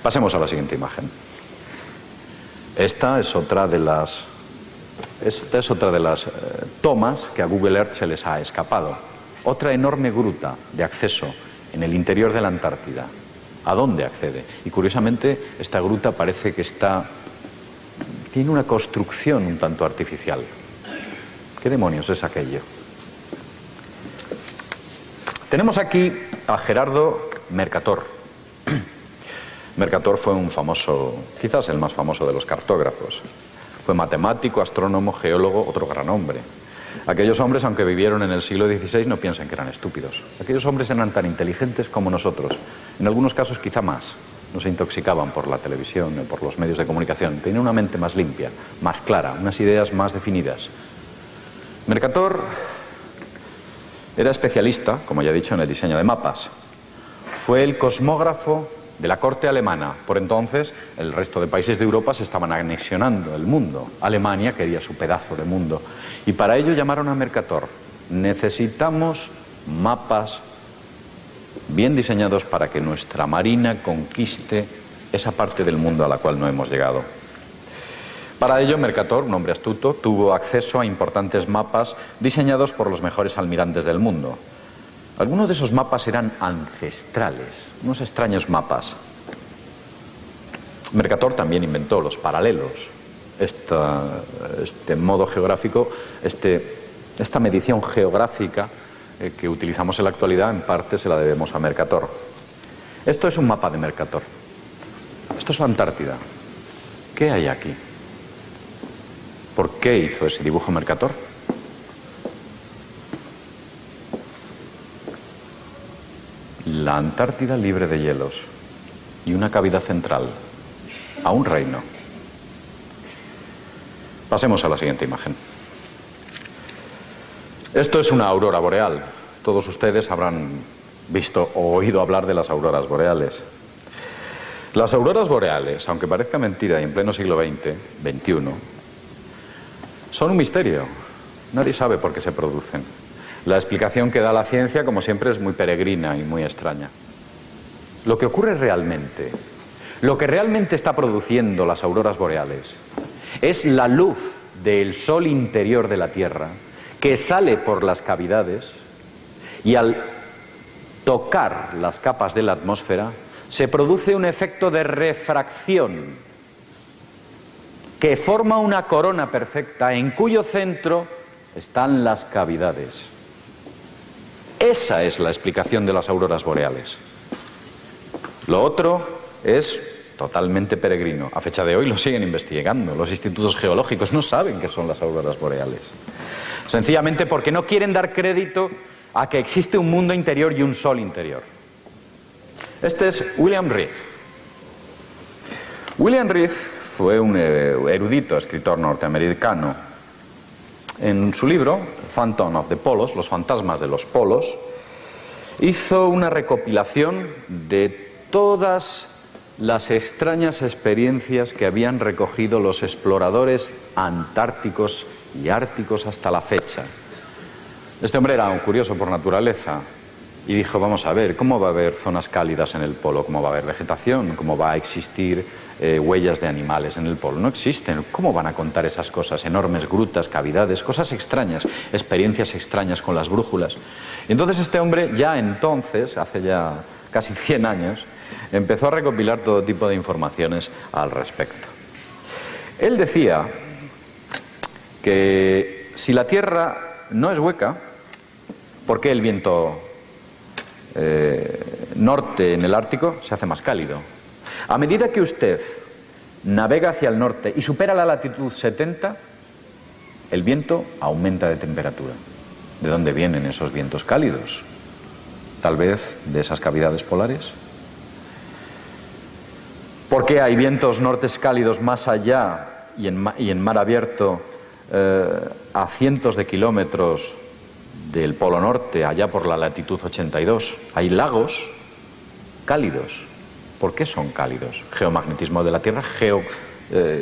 Pasemos a la siguiente imagen. Esta es otra de las tomas que a Google Earth se les ha escapado. Otra enorme gruta de acceso en el interior de la Antártida. ¿A dónde accede? Y curiosamente esta gruta parece que tiene una construcción un tanto artificial. ¿Qué demonios es aquello? Tenemos aquí a Gerardo Mercator. Mercator fue un famoso, quizás el más famoso de los cartógrafos. Fue matemático, astrónomo, geólogo, otro gran hombre. Aquellos hombres, aunque vivieron en el siglo XVI, no piensen que eran estúpidos. Aquellos hombres eran tan inteligentes como nosotros. En algunos casos quizá más. No se intoxicaban por la televisión o por los medios de comunicación. Tenían una mente más limpia, más clara, unas ideas más definidas. Mercator era especialista, como ya he dicho, en el diseño de mapas. Fue el cosmógrafo de la corte alemana. Por entonces, el resto de países de Europa se estaban anexionando el mundo. Alemania quería su pedazo de mundo. Y para ello llamaron a Mercator. Necesitamos mapas bien diseñados para que nuestra marina conquiste esa parte del mundo a la cual no hemos llegado. Para ello, Mercator, un hombre astuto, tuvo acceso a importantes mapas diseñados por los mejores almirantes del mundo. Algunos de esos mapas eran ancestrales, unos extraños mapas. Mercator también inventó los paralelos, este modo geográfico, esta medición geográfica que utilizamos en la actualidad, en parte se la debemos a Mercator. Esto es un mapa de Mercator. Esto es la Antártida. ¿Qué hay aquí? ¿Por qué hizo ese dibujo Mercator? La Antártida libre de hielos y una cavidad central, a un reino. Pasemos a la siguiente imagen. Esto es una aurora boreal. Todos ustedes habrán visto o oído hablar de las auroras boreales. Las auroras boreales, aunque parezca mentira y en pleno siglo XXI, son un misterio. Nadie sabe por qué se producen. La explicación que da la ciencia, como siempre, es muy peregrina y muy extraña. Lo que ocurre realmente, lo que realmente está produciendo las auroras boreales, es la luz del sol interior de la Tierra que sale por las cavidades y al tocar las capas de la atmósfera se produce un efecto de refracción que forma una corona perfecta en cuyo centro están las cavidades. Esa es la explicación de las auroras boreales. Lo otro es totalmente peregrino. A fecha de hoy lo siguen investigando. Los institutos geológicos no saben qué son las auroras boreales. Sencillamente porque no quieren dar crédito a que existe un mundo interior y un sol interior. Este es William Reid. William Reid fue un erudito escritor norteamericano. En su libro, Phantom of the Polos, Los fantasmas de los polos, hizo una recopilación de todas las extrañas experiencias que habían recogido los exploradores antárticos y árticos hasta la fecha. Este hombre era un curioso por naturaleza y dijo, vamos a ver, ¿cómo va a haber zonas cálidas en el polo? ¿Cómo va a haber vegetación? ¿Cómo va a existir huellas de animales en el polo? No existen. ¿Cómo van a contar esas cosas? Enormes grutas, cavidades, cosas extrañas, experiencias extrañas con las brújulas. Y entonces este hombre, ya entonces, hace ya casi 100 años, empezó a recopilar todo tipo de informaciones al respecto. Él decía que si la Tierra no es hueca, ¿por qué el viento norte en el Ártico se hace más cálido? A medida que usted navega hacia el norte y supera la latitud 70, el viento aumenta de temperatura. ¿De dónde vienen esos vientos cálidos? Tal vez de esas cavidades polares. ¿Por qué hay vientos nortes cálidos más allá y en mar abierto a cientos de kilómetros del Polo Norte, allá por la latitud 82? Hay lagos cálidos. ¿Por qué son cálidos? Geomagnetismo de la Tierra,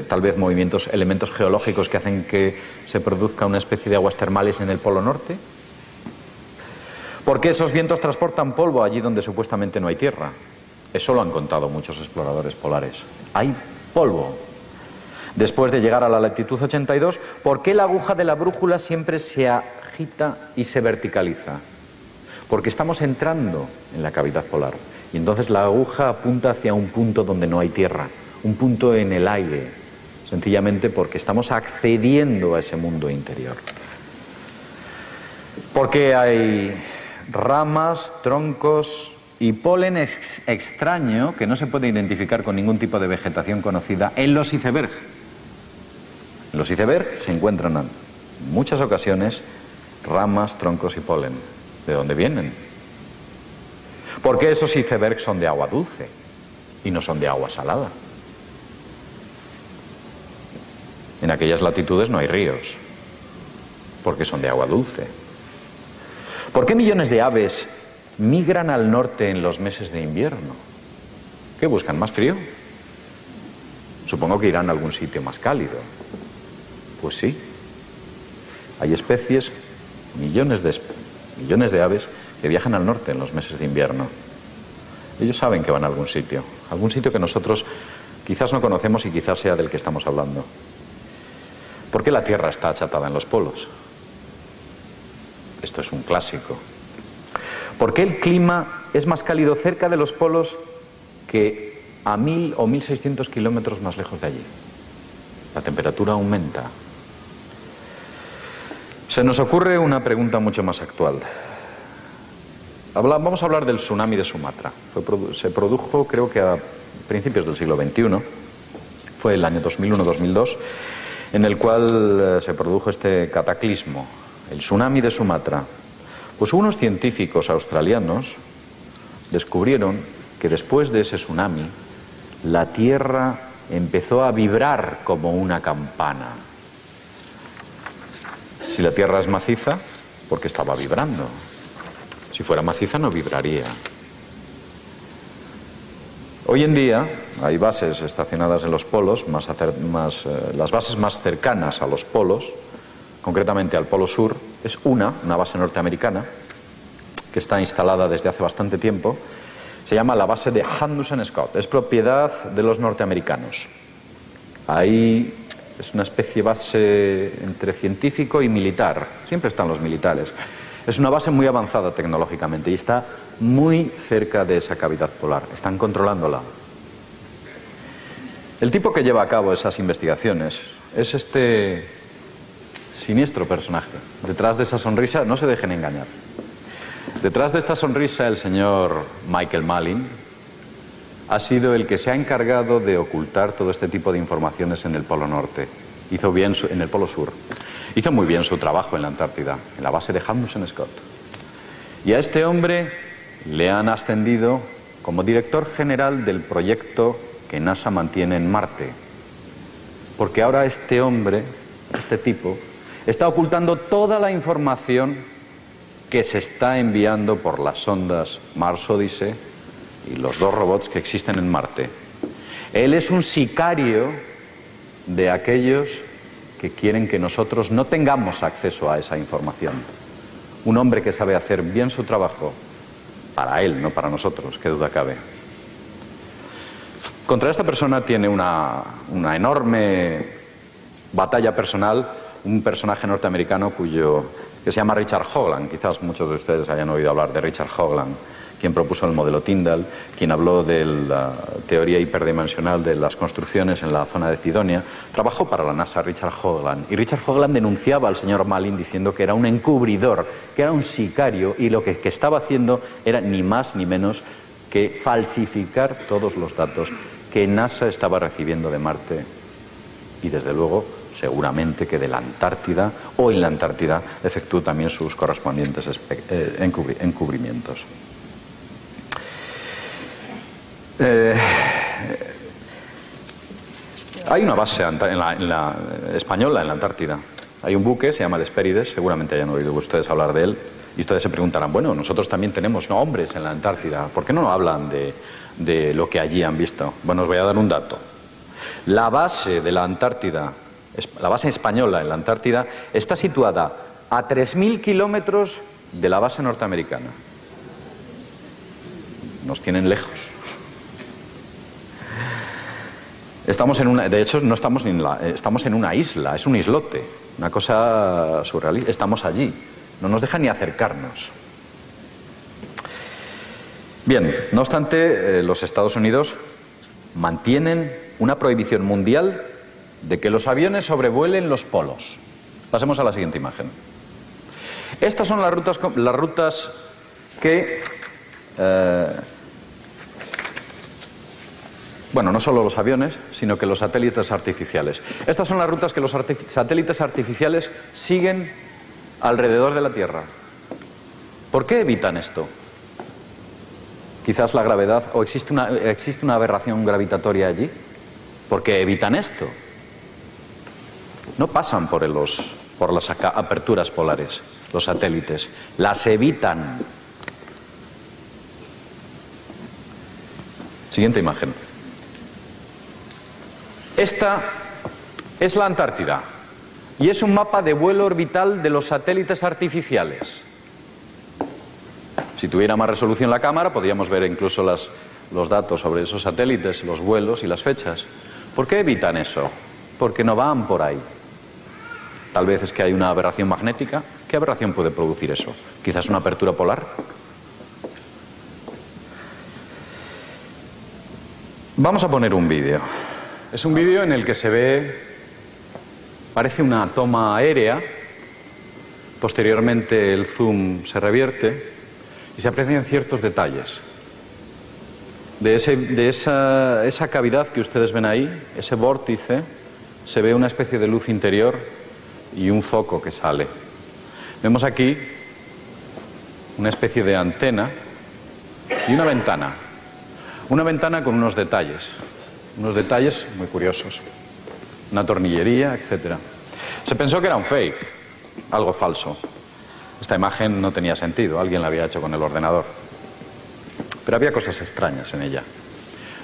tal vez movimientos, elementos geológicos que hacen que se produzca una especie de aguas termales en el Polo Norte. ¿Por qué esos vientos transportan polvo allí donde supuestamente no hay tierra? Eso lo han contado muchos exploradores polares. Hay polvo. Después de llegar a la latitud 82, ¿por qué la aguja de la brújula siempre se agita y se verticaliza? Porque estamos entrando en la cavidad polar y entonces la aguja apunta hacia un punto donde no hay tierra, un punto en el aire, sencillamente porque estamos accediendo a ese mundo interior. Porque hay ramas, troncos y polen extraño que no se puede identificar con ningún tipo de vegetación conocida en los icebergs. En los icebergs se encuentran en muchas ocasiones ramas, troncos y polen. ¿De dónde vienen? ¿Por qué esos icebergs son de agua dulce y no son de agua salada? En aquellas latitudes no hay ríos, porque son de agua dulce. ¿Por qué millones de aves migran al norte en los meses de invierno? ¿Qué buscan? ¿Más frío? Supongo que irán a algún sitio más cálido. Pues sí. Hay especies, millones de aves que viajan al norte en los meses de invierno. Ellos saben que van a algún sitio que nosotros quizás no conocemos y quizás sea del que estamos hablando. ¿Por qué la Tierra está achatada en los polos? Esto es un clásico. ¿Por qué el clima es más cálido cerca de los polos que a 1000 o 1600 kilómetros más lejos de allí? La temperatura aumenta. Se nos ocurre una pregunta mucho más actual. Vamos a hablar del tsunami de Sumatra. Se produjo, creo que a principios del siglo XXI, fue el año 2001-2002, en el cual se produjo este cataclismo, el tsunami de Sumatra. Pues unos científicos australianos descubrieron que después de ese tsunami, la Tierra empezó a vibrar como una campana. Si la Tierra es maciza, porque estaba vibrando. Si fuera maciza no vibraría. Hoy en día hay bases estacionadas en los polos, las bases más cercanas a los polos, concretamente al Polo Sur, es una base norteamericana que está instalada desde hace bastante tiempo. Se llama la base de Amundsen Scott, es propiedad de los norteamericanos. Ahí es una especie de base entre científico y militar, siempre están los militares. Es una base muy avanzada tecnológicamente y está muy cerca de esa cavidad polar, están controlándola. El tipo que lleva a cabo esas investigaciones es este siniestro personaje. Detrás de esa sonrisa, no se dejen engañar. Detrás de esta sonrisa, el señor Michael Malin ha sido el que se ha encargado de ocultar todo este tipo de informaciones en el Polo Norte. Hizo bien en el Polo Sur. Hizo muy bien su trabajo en la Antártida, en la base de Amundsen Scott. Y a este hombre le han ascendido como director general del proyecto que NASA mantiene en Marte. Porque ahora este hombre, este tipo, está ocultando toda la información que se está enviando por las sondas Mars Odyssey y los 2 robots que existen en Marte. Él es un sicario de aquellos que quieren que nosotros no tengamos acceso a esa información. Un hombre que sabe hacer bien su trabajo, para él, no para nosotros, qué duda cabe. Contra esta persona tiene una enorme batalla personal un personaje norteamericano que se llama Richard Hoagland. Quizás muchos de ustedes hayan oído hablar de Richard Hoagland, quien propuso el modelo Tyndall, quien habló de la teoría hiperdimensional de las construcciones en la zona de Cydonia. Trabajó para la NASA Richard Hoagland, y Richard Hoagland denunciaba al señor Malin diciendo que era un encubridor, que era un sicario, y lo que estaba haciendo era ni más ni menos que falsificar todos los datos que NASA estaba recibiendo de Marte y, desde luego, seguramente que de la Antártida, o en la Antártida efectuó también sus correspondientes encubrimientos. Hay una base española en la Antártida. Hay un buque, se llama el Hespérides, seguramente hayan oído ustedes hablar de él, y ustedes se preguntarán, bueno, nosotros también tenemos hombres en la Antártida, ¿por qué no hablan de lo que allí han visto? Bueno, os voy a dar un dato. La base de la Antártida, la base española en la Antártida, está situada a 3.000 kilómetros de la base norteamericana. Nos tienen lejos. De hecho, no estamos estamos en una isla, es un islote, una cosa surrealista. Estamos allí, no nos dejan ni acercarnos. Bien, no obstante, los Estados Unidos mantienen una prohibición mundial de que los aviones sobrevuelen los polos. Pasemos a la siguiente imagen. Estas son las rutas que... bueno, no solo los aviones, sino que los satélites artificiales. Estas son las rutas que los satélites artificiales siguen alrededor de la Tierra. ¿Por qué evitan esto? Quizás la gravedad, o existe una aberración gravitatoria allí. ¿Por qué evitan esto? No pasan por las aperturas polares, los satélites, las evitan. Siguiente imagen. Esta es la Antártida y es un mapa de vuelo orbital de los satélites artificiales. Si tuviera más resolución la cámara, podríamos ver incluso los datos sobre esos satélites, los vuelos y las fechas. ¿Por qué evitan eso? Porque no van por ahí. Tal vez es que hay una aberración magnética. ¿Qué aberración puede producir eso? ¿Quizás una apertura polar? Vamos a poner un vídeo. Es un vídeo en el que se ve, parece una toma aérea, posteriormente el zoom se revierte y se aprecian ciertos detalles. De esa cavidad que ustedes ven ahí, ese vórtice, se ve una especie de luz interior y un foco que sale. Vemos aquí una especie de antena y una ventana. Una ventana con unos detalles muy curiosos. Una tornillería, etc. Se pensó que era un fake, algo falso. Esta imagen no tenía sentido, alguien la había hecho con el ordenador. Pero había cosas extrañas en ella.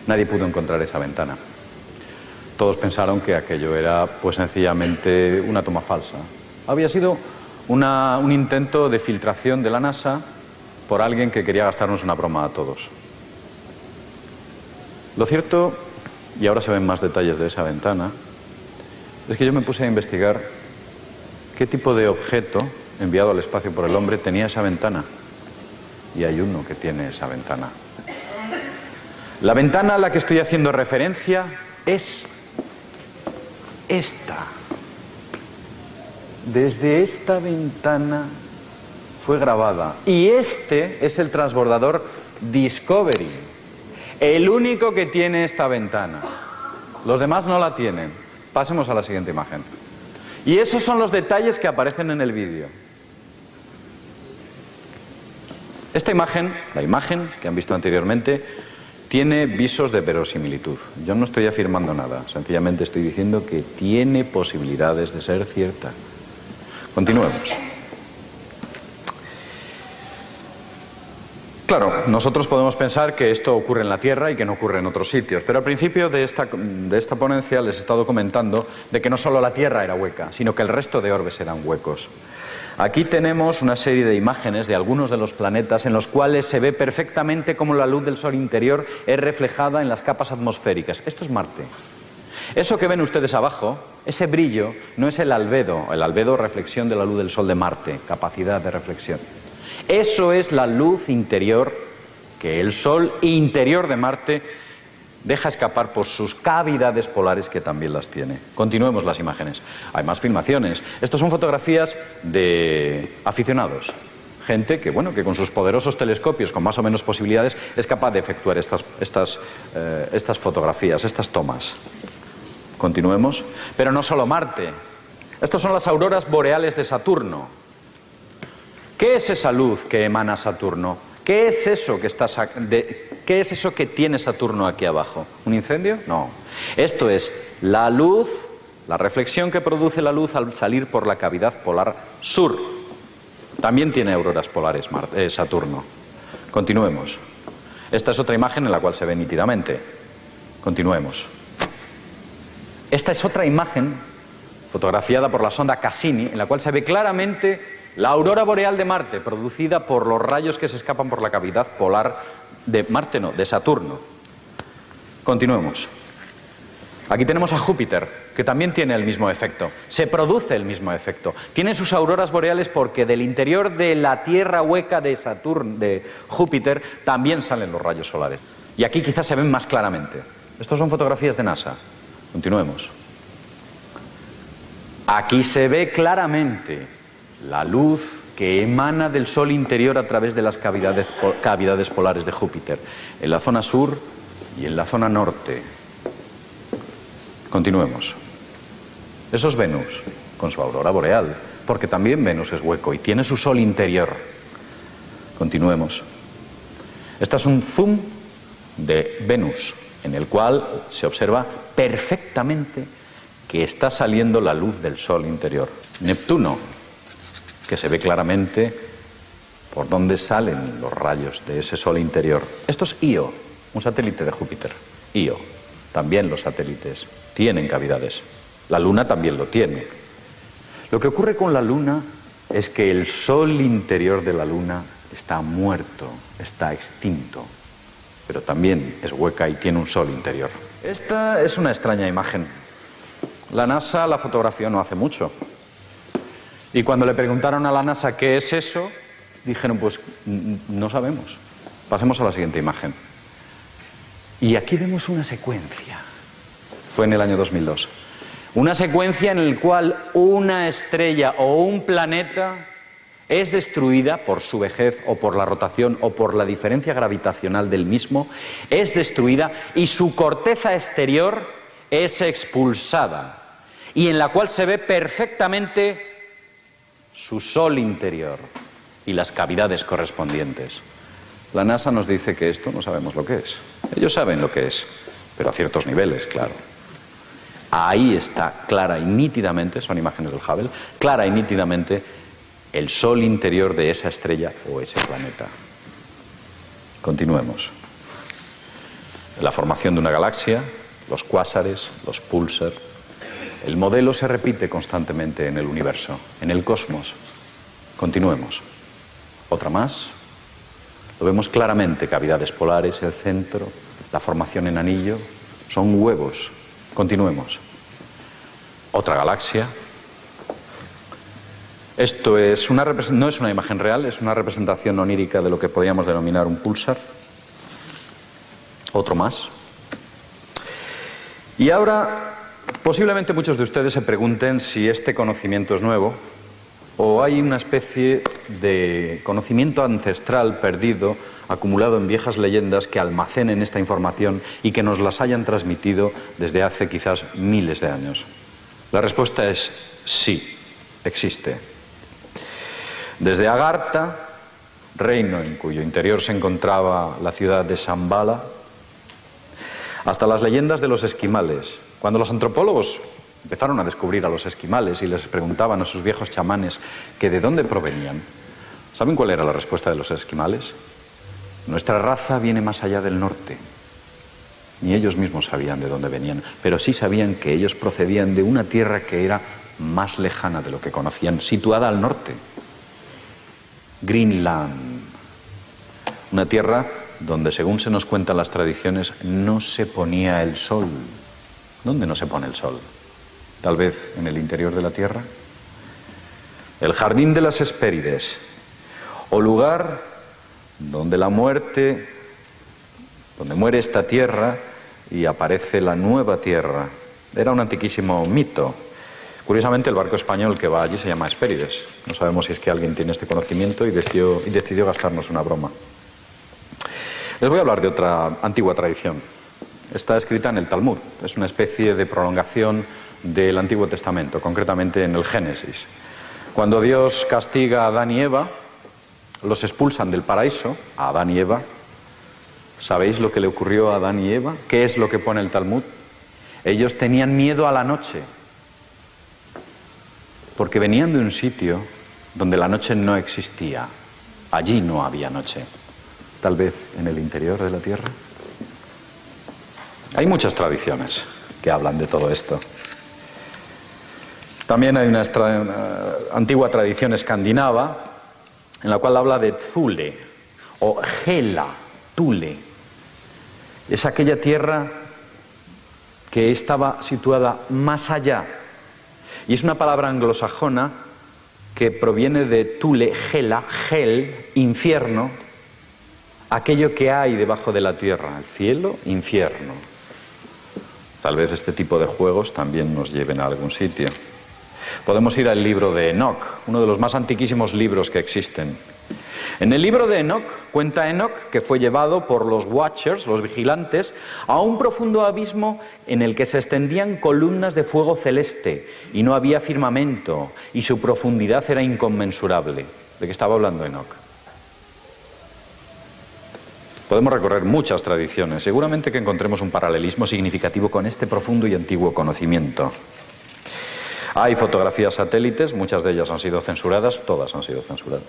Nadie pudo encontrar esa ventana. Todos pensaron que aquello era, pues sencillamente, una toma falsa. Había sido un intento de filtración de la NASA por alguien que quería gastarnos una broma a todos. Lo cierto, y ahora se ven más detalles de esa ventana, es que yo me puse a investigar qué tipo de objeto enviado al espacio por el hombre tenía esa ventana. Y hay uno que tiene esa ventana. La ventana a la que estoy haciendo referencia es esta. Desde esta ventana fue grabada. Y este es el transbordador Discovery, el único que tiene esta ventana. Los demás no la tienen. Pasemos a la siguiente imagen. Y esos son los detalles que aparecen en el vídeo. Esta imagen, la imagen que han visto anteriormente, tiene visos de verosimilitud. Yo no estoy afirmando nada, sencillamente estoy diciendo que tiene posibilidades de ser cierta. Continuemos. Claro, nosotros podemos pensar que esto ocurre en la Tierra y que no ocurre en otros sitios, pero al principio de esta ponencia les he estado comentando de que no solo la Tierra era hueca, sino que el resto de orbes eran huecos. Aquí tenemos una serie de imágenes de algunos de los planetas en los cuales se ve perfectamente cómo la luz del Sol interior es reflejada en las capas atmosféricas. Esto es Marte. Eso que ven ustedes abajo, ese brillo, no es el albedo reflexión de la luz del Sol de Marte, capacidad de reflexión. Eso es la luz interior que el Sol interior de Marte deja escapar por sus cavidades polares, que también las tiene. Continuemos las imágenes. Hay más filmaciones. Estas son fotografías de aficionados. Gente que, bueno, que con sus poderosos telescopios, con más o menos posibilidades, es capaz de efectuar estas fotografías, estas tomas. Continuemos. Pero no solo Marte. Estas son las auroras boreales de Saturno. ¿Qué es esa luz que emana Saturno? ¿Qué es eso que tiene Saturno aquí abajo? ¿Un incendio? No. Esto es la luz, la reflexión que produce la luz al salir por la cavidad polar sur. También tiene auroras polares Saturno. Continuemos. Esta es otra imagen en la cual se ve nítidamente. Continuemos. Esta es otra imagen fotografiada por la sonda Cassini, en la cual se ve claramente la aurora boreal de Marte, producida por los rayos que se escapan por la cavidad polar de Marte, no, de Saturno. Continuemos. Aquí tenemos a Júpiter, que también tiene el mismo efecto. Se produce el mismo efecto. Tiene sus auroras boreales porque del interior de la Tierra hueca de Júpiter, también salen los rayos solares. Y aquí quizás se ven más claramente. Estas son fotografías de NASA. Continuemos. Aquí se ve claramente la luz que emana del Sol interior a través de las cavidades polares de Júpiter, en la zona sur y en la zona norte. Continuemos. Eso es Venus, con su aurora boreal, porque también Venus es hueco y tiene su Sol interior. Continuemos. Este es un zoom de Venus, en el cual se observa perfectamente que está saliendo la luz del Sol interior. Neptuno, que se ve claramente por dónde salen los rayos de ese Sol interior. Esto es Io, un satélite de Júpiter. Io. También los satélites tienen cavidades. La Luna también lo tiene. Lo que ocurre con la Luna es que el Sol interior de la Luna está muerto, está extinto, pero también es hueca y tiene un Sol interior. Esta es una extraña imagen. La NASA la fotografió no hace mucho. Y cuando le preguntaron a la NASA qué es eso, dijeron, pues no sabemos. Pasemos a la siguiente imagen. Y aquí vemos una secuencia. Fue en el año 2002. Una secuencia en la cual una estrella o un planeta es destruida por su vejez o por la rotación o por la diferencia gravitacional del mismo, es destruida y su corteza exterior es expulsada, y en la cual se ve perfectamente su Sol interior y las cavidades correspondientes. La NASA nos dice que esto no sabemos lo que es. Ellos saben lo que es, pero a ciertos niveles, claro. Ahí está clara y nítidamente, son imágenes del Hubble, clara y nítidamente el sol interior de esa estrella o ese planeta. Continuemos. La formación de una galaxia, los cuásares, los púlsar. El modelo se repite constantemente en el universo, en el cosmos. Continuemos. Otra más. Lo vemos claramente, cavidades polares, el centro, la formación en anillo, son huevos. Continuemos. Otra galaxia. Esto no es una imagen real, es una representación onírica de lo que podríamos denominar un púlsar. Otro más. Y ahora, posiblemente muchos de ustedes se pregunten si este conocimiento es nuevo o hay una especie de conocimiento ancestral perdido, acumulado en viejas leyendas que almacenen esta información y que nos las hayan transmitido desde hace quizás miles de años. La respuesta es sí, existe. Desde Agartha, reino en cuyo interior se encontraba la ciudad de Shambhala, hasta las leyendas de los esquimales. Cuando los antropólogos empezaron a descubrir a los esquimales y les preguntaban a sus viejos chamanes que de dónde provenían, ¿saben cuál era la respuesta de los esquimales? Nuestra raza viene más allá del norte. Ni ellos mismos sabían de dónde venían, pero sí sabían que ellos procedían de una tierra que era más lejana de lo que conocían, situada al norte. Greenland, una tierra donde, según se nos cuentan las tradiciones, no se ponía el sol. ¿Dónde no se pone el sol? Tal vez en el interior de la Tierra. El jardín de las Hespérides, o lugar donde la muerte, donde muere esta tierra y aparece la nueva tierra. Era un antiquísimo mito. Curiosamente, el barco español que va allí se llama Hespérides. No sabemos si es que alguien tiene este conocimiento y decidió gastarnos una broma. Les voy a hablar de otra antigua tradición. Está escrita en el Talmud. Es una especie de prolongación del Antiguo Testamento, concretamente en el Génesis. Cuando Dios castiga a Adán y Eva, los expulsan del paraíso, a Adán y Eva. ¿Sabéis lo que le ocurrió a Adán y Eva? ¿Qué es lo que pone el Talmud? Ellos tenían miedo a la noche, porque venían de un sitio donde la noche no existía. Allí no había noche. Tal vez en el interior de la tierra. Hay muchas tradiciones que hablan de todo esto. También hay una antigua tradición escandinava en la cual habla de Thule o Hela, Thule. Es aquella tierra que estaba situada más allá. Y es una palabra anglosajona que proviene de Thule, Hela, Hel, infierno, aquello que hay debajo de la tierra, el cielo, infierno. Tal vez este tipo de juegos también nos lleven a algún sitio. Podemos ir al libro de Enoch, uno de los más antiquísimos libros que existen. En el libro de Enoch cuenta Enoch que fue llevado por los Watchers, los vigilantes, a un profundo abismo en el que se extendían columnas de fuego celeste y no había firmamento y su profundidad era inconmensurable. ¿De qué estaba hablando Enoch? Podemos recorrer muchas tradiciones, seguramente que encontremos un paralelismo significativo con este profundo y antiguo conocimiento. Hay fotografías satélites, muchas de ellas han sido censuradas, todas han sido censuradas,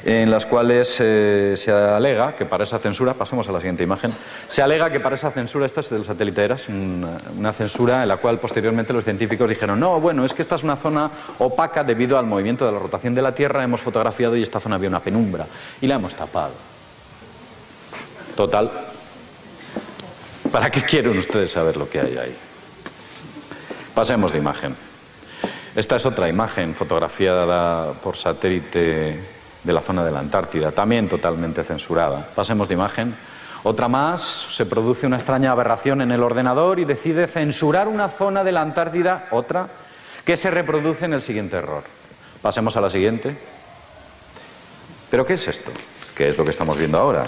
en las cuales se alega que para esa censura, pasemos a la siguiente imagen, se alega que para esa censura, esta es del satélite ERAS, una censura en la cual posteriormente los científicos dijeron, no, bueno, es que esta es una zona opaca debido al movimiento de la rotación de la Tierra, hemos fotografiado y esta zona había una penumbra y la hemos tapado. Total, ¿para qué quieren ustedes saber lo que hay ahí? Pasemos de imagen. Esta es otra imagen fotografiada por satélite de la zona de la Antártida, también totalmente censurada. Pasemos de imagen. Otra más, se produce una extraña aberración en el ordenador y decide censurar una zona de la Antártida, otra, que se reproduce en el siguiente error. Pasemos a la siguiente. ¿Pero qué es esto? ¿Qué es lo que estamos viendo ahora?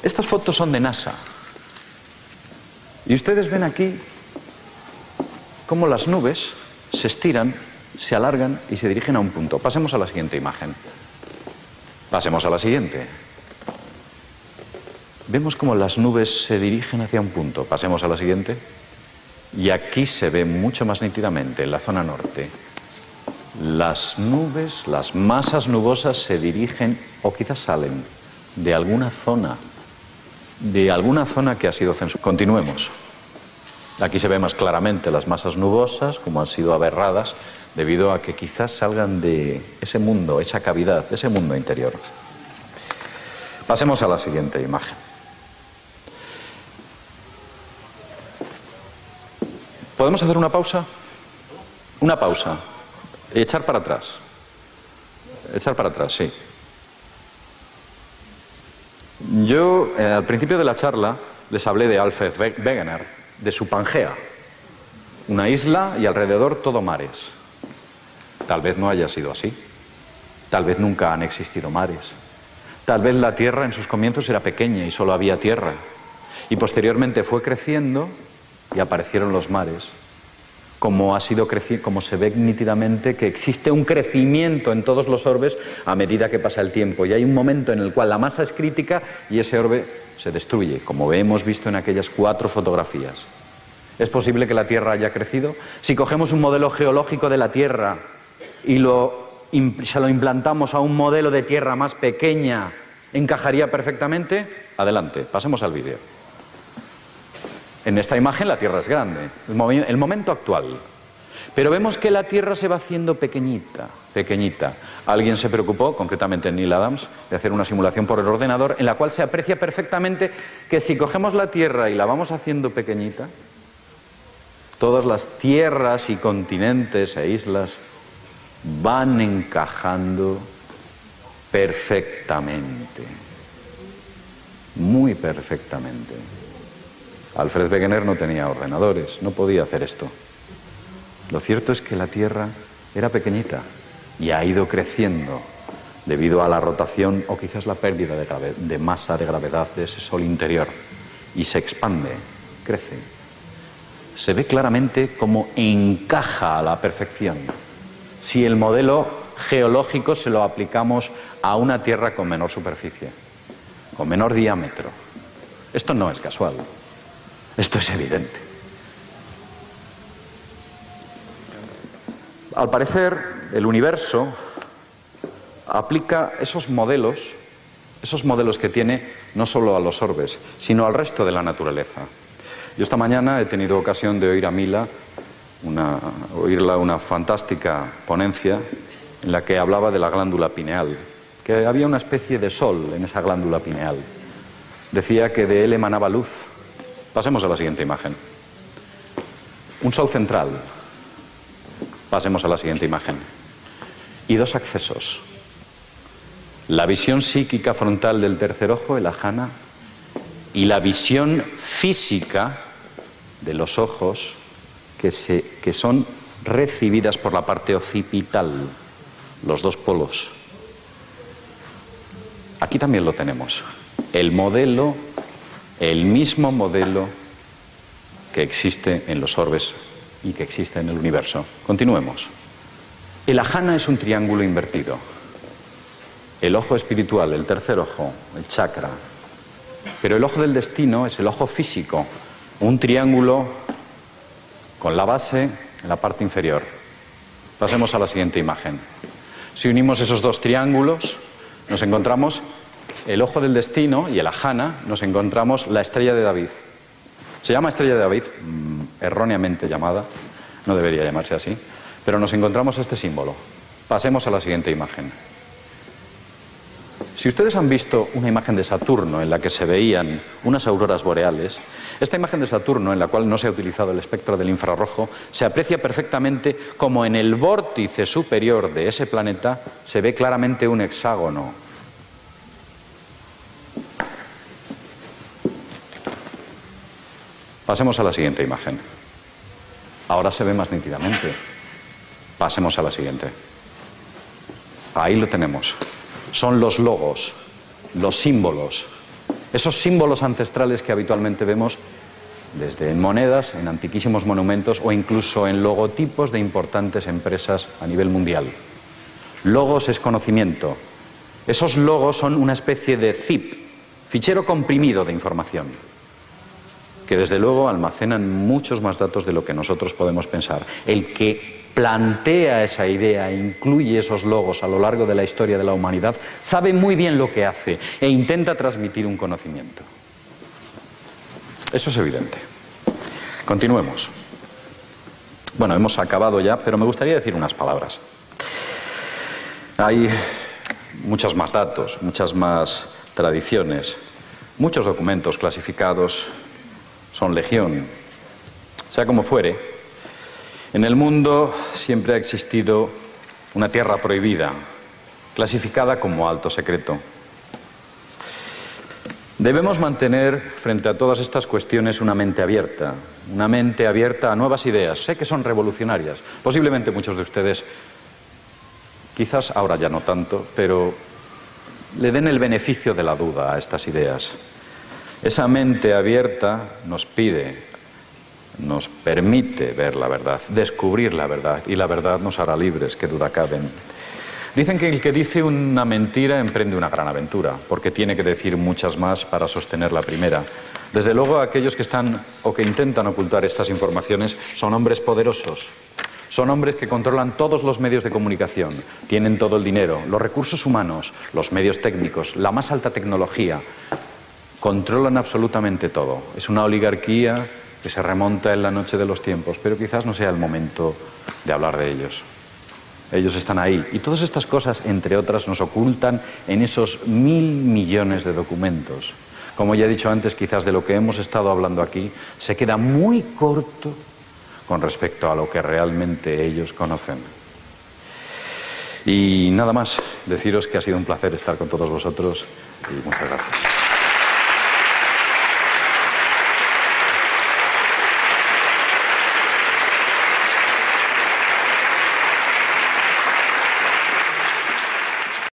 Estas fotos son de NASA. Y ustedes ven aquí cómo las nubes se estiran, se alargan y se dirigen a un punto. Pasemos a la siguiente imagen. Pasemos a la siguiente. Vemos cómo las nubes se dirigen hacia un punto. Pasemos a la siguiente. Y aquí se ve mucho más nítidamente, en la zona norte, Las nubes, las masas nubosas se dirigen o quizás salen de alguna zona que ha sido censurada. Continuemos. Aquí se ve más claramente las masas nubosas, como han sido aberradas, debido a que quizás salgan de ese mundo, esa cavidad, ese mundo interior. Pasemos a la siguiente imagen. ¿Podemos hacer una pausa? Una pausa. Echar para atrás. Echar para atrás, sí. Yo, al principio de la charla, les hablé de Alfred Wegener, de su Pangea. Una isla y alrededor todo mares. Tal vez no haya sido así. Tal vez nunca han existido mares. Tal vez la Tierra en sus comienzos era pequeña y solo había tierra. Y posteriormente fue creciendo y aparecieron los mares. Como se ve nítidamente que existe un crecimiento en todos los orbes a medida que pasa el tiempo. Y hay un momento en el cual la masa es crítica y ese orbe se destruye, como hemos visto en aquellas 4 fotografías. ¿Es posible que la Tierra haya crecido? Si cogemos un modelo geológico de la Tierra y se lo implantamos a un modelo de Tierra más pequeña, ¿encajaría perfectamente? Adelante, pasemos al vídeo. En esta imagen la Tierra es grande, el momento actual. Pero vemos que la Tierra se va haciendo pequeñita, pequeñita. Alguien se preocupó, concretamente Neil Adams, de hacer una simulación por el ordenador en la cual se aprecia perfectamente que si cogemos la Tierra y la vamos haciendo pequeñita, todas las tierras y continentes e islas van encajando perfectamente, muy perfectamente. Alfred Wegener no tenía ordenadores, no podía hacer esto. Lo cierto es que la Tierra era pequeñita y ha ido creciendo debido a la rotación o quizás la pérdida de masa de gravedad de ese Sol interior, y se expande, crece. Se ve claramente cómo encaja a la perfección si el modelo geológico se lo aplicamos a una Tierra con menor superficie, con menor diámetro. Esto no es casual. Esto es evidente. Al parecer, el universo aplica esos modelos que tiene no solo a los orbes, sino al resto de la naturaleza. Yo esta mañana he tenido ocasión de oír a Mila, oírla una fantástica ponencia en la que hablaba de la glándula pineal, que había una especie de sol en esa glándula pineal. Decía que de él emanaba luz. Pasemos a la siguiente imagen. Un sol central. Pasemos a la siguiente imagen. Y 2 accesos. La visión psíquica frontal del tercer ojo, el ajna, y la visión física de los ojos que son recibidas por la parte occipital, los 2 polos. Aquí también lo tenemos. El mismo modelo que existe en los orbes y que existe en el universo. Continuemos. El ajna es un triángulo invertido. El ojo espiritual, el tercer ojo, el chakra. Pero el ojo del destino es el ojo físico, un triángulo con la base en la parte inferior. Pasemos a la siguiente imagen. Si unimos esos 2 triángulos, nos encontramos el ojo del destino y el ajna, nos encontramos la estrella de David. Se llama estrella de David, erróneamente llamada, no debería llamarse así, pero nos encontramos este símbolo. Pasemos a la siguiente imagen. Si ustedes han visto una imagen de Saturno en la que se veían unas auroras boreales, esta imagen de Saturno, en la cual no se ha utilizado el espectro del infrarrojo, se aprecia perfectamente como en el vórtice superior de ese planeta se ve claramente un hexágono. Pasemos a la siguiente imagen. Ahora se ve más nítidamente. Pasemos a la siguiente. Ahí lo tenemos. Son los logos, los símbolos. Esos símbolos ancestrales que habitualmente vemos desde en monedas, en antiquísimos monumentos o incluso en logotipos de importantes empresas a nivel mundial. Logos es conocimiento. Esos logos son una especie de zip, fichero comprimido de información, que desde luego almacenan muchos más datos de lo que nosotros podemos pensar. El que plantea esa idea, incluye esos logos a lo largo de la historia de la humanidad, sabe muy bien lo que hace e intenta transmitir un conocimiento. Eso es evidente. Continuemos. Bueno, hemos acabado ya, pero me gustaría decir unas palabras. Hay muchos más datos, muchas más tradiciones, muchos documentos clasificados, son legión. Sea como fuere, en el mundo siempre ha existido una tierra prohibida, clasificada como alto secreto. Debemos mantener frente a todas estas cuestiones una mente abierta a nuevas ideas. Sé que son revolucionarias, posiblemente muchos de ustedes, quizás ahora ya no tanto, pero le den el beneficio de la duda a estas ideas. Esa mente abierta nos permite ver la verdad, descubrir la verdad, y la verdad nos hará libres, qué duda cabe. Dicen que el que dice una mentira emprende una gran aventura, porque tiene que decir muchas más para sostener la primera. Desde luego, aquellos que están o que intentan ocultar estas informaciones son hombres poderosos. Son hombres que controlan todos los medios de comunicación, tienen todo el dinero, los recursos humanos, los medios técnicos, la más alta tecnología. Controlan absolutamente todo. Es una oligarquía que se remonta en la noche de los tiempos, pero quizás no sea el momento de hablar de ellos. Ellos están ahí. Y todas estas cosas, entre otras, nos ocultan en esos 1.000 millones de documentos. Como ya he dicho antes, quizás de lo que hemos estado hablando aquí se queda muy corto con respecto a lo que realmente ellos conocen. Y nada más, deciros que ha sido un placer estar con todos vosotros y muchas gracias.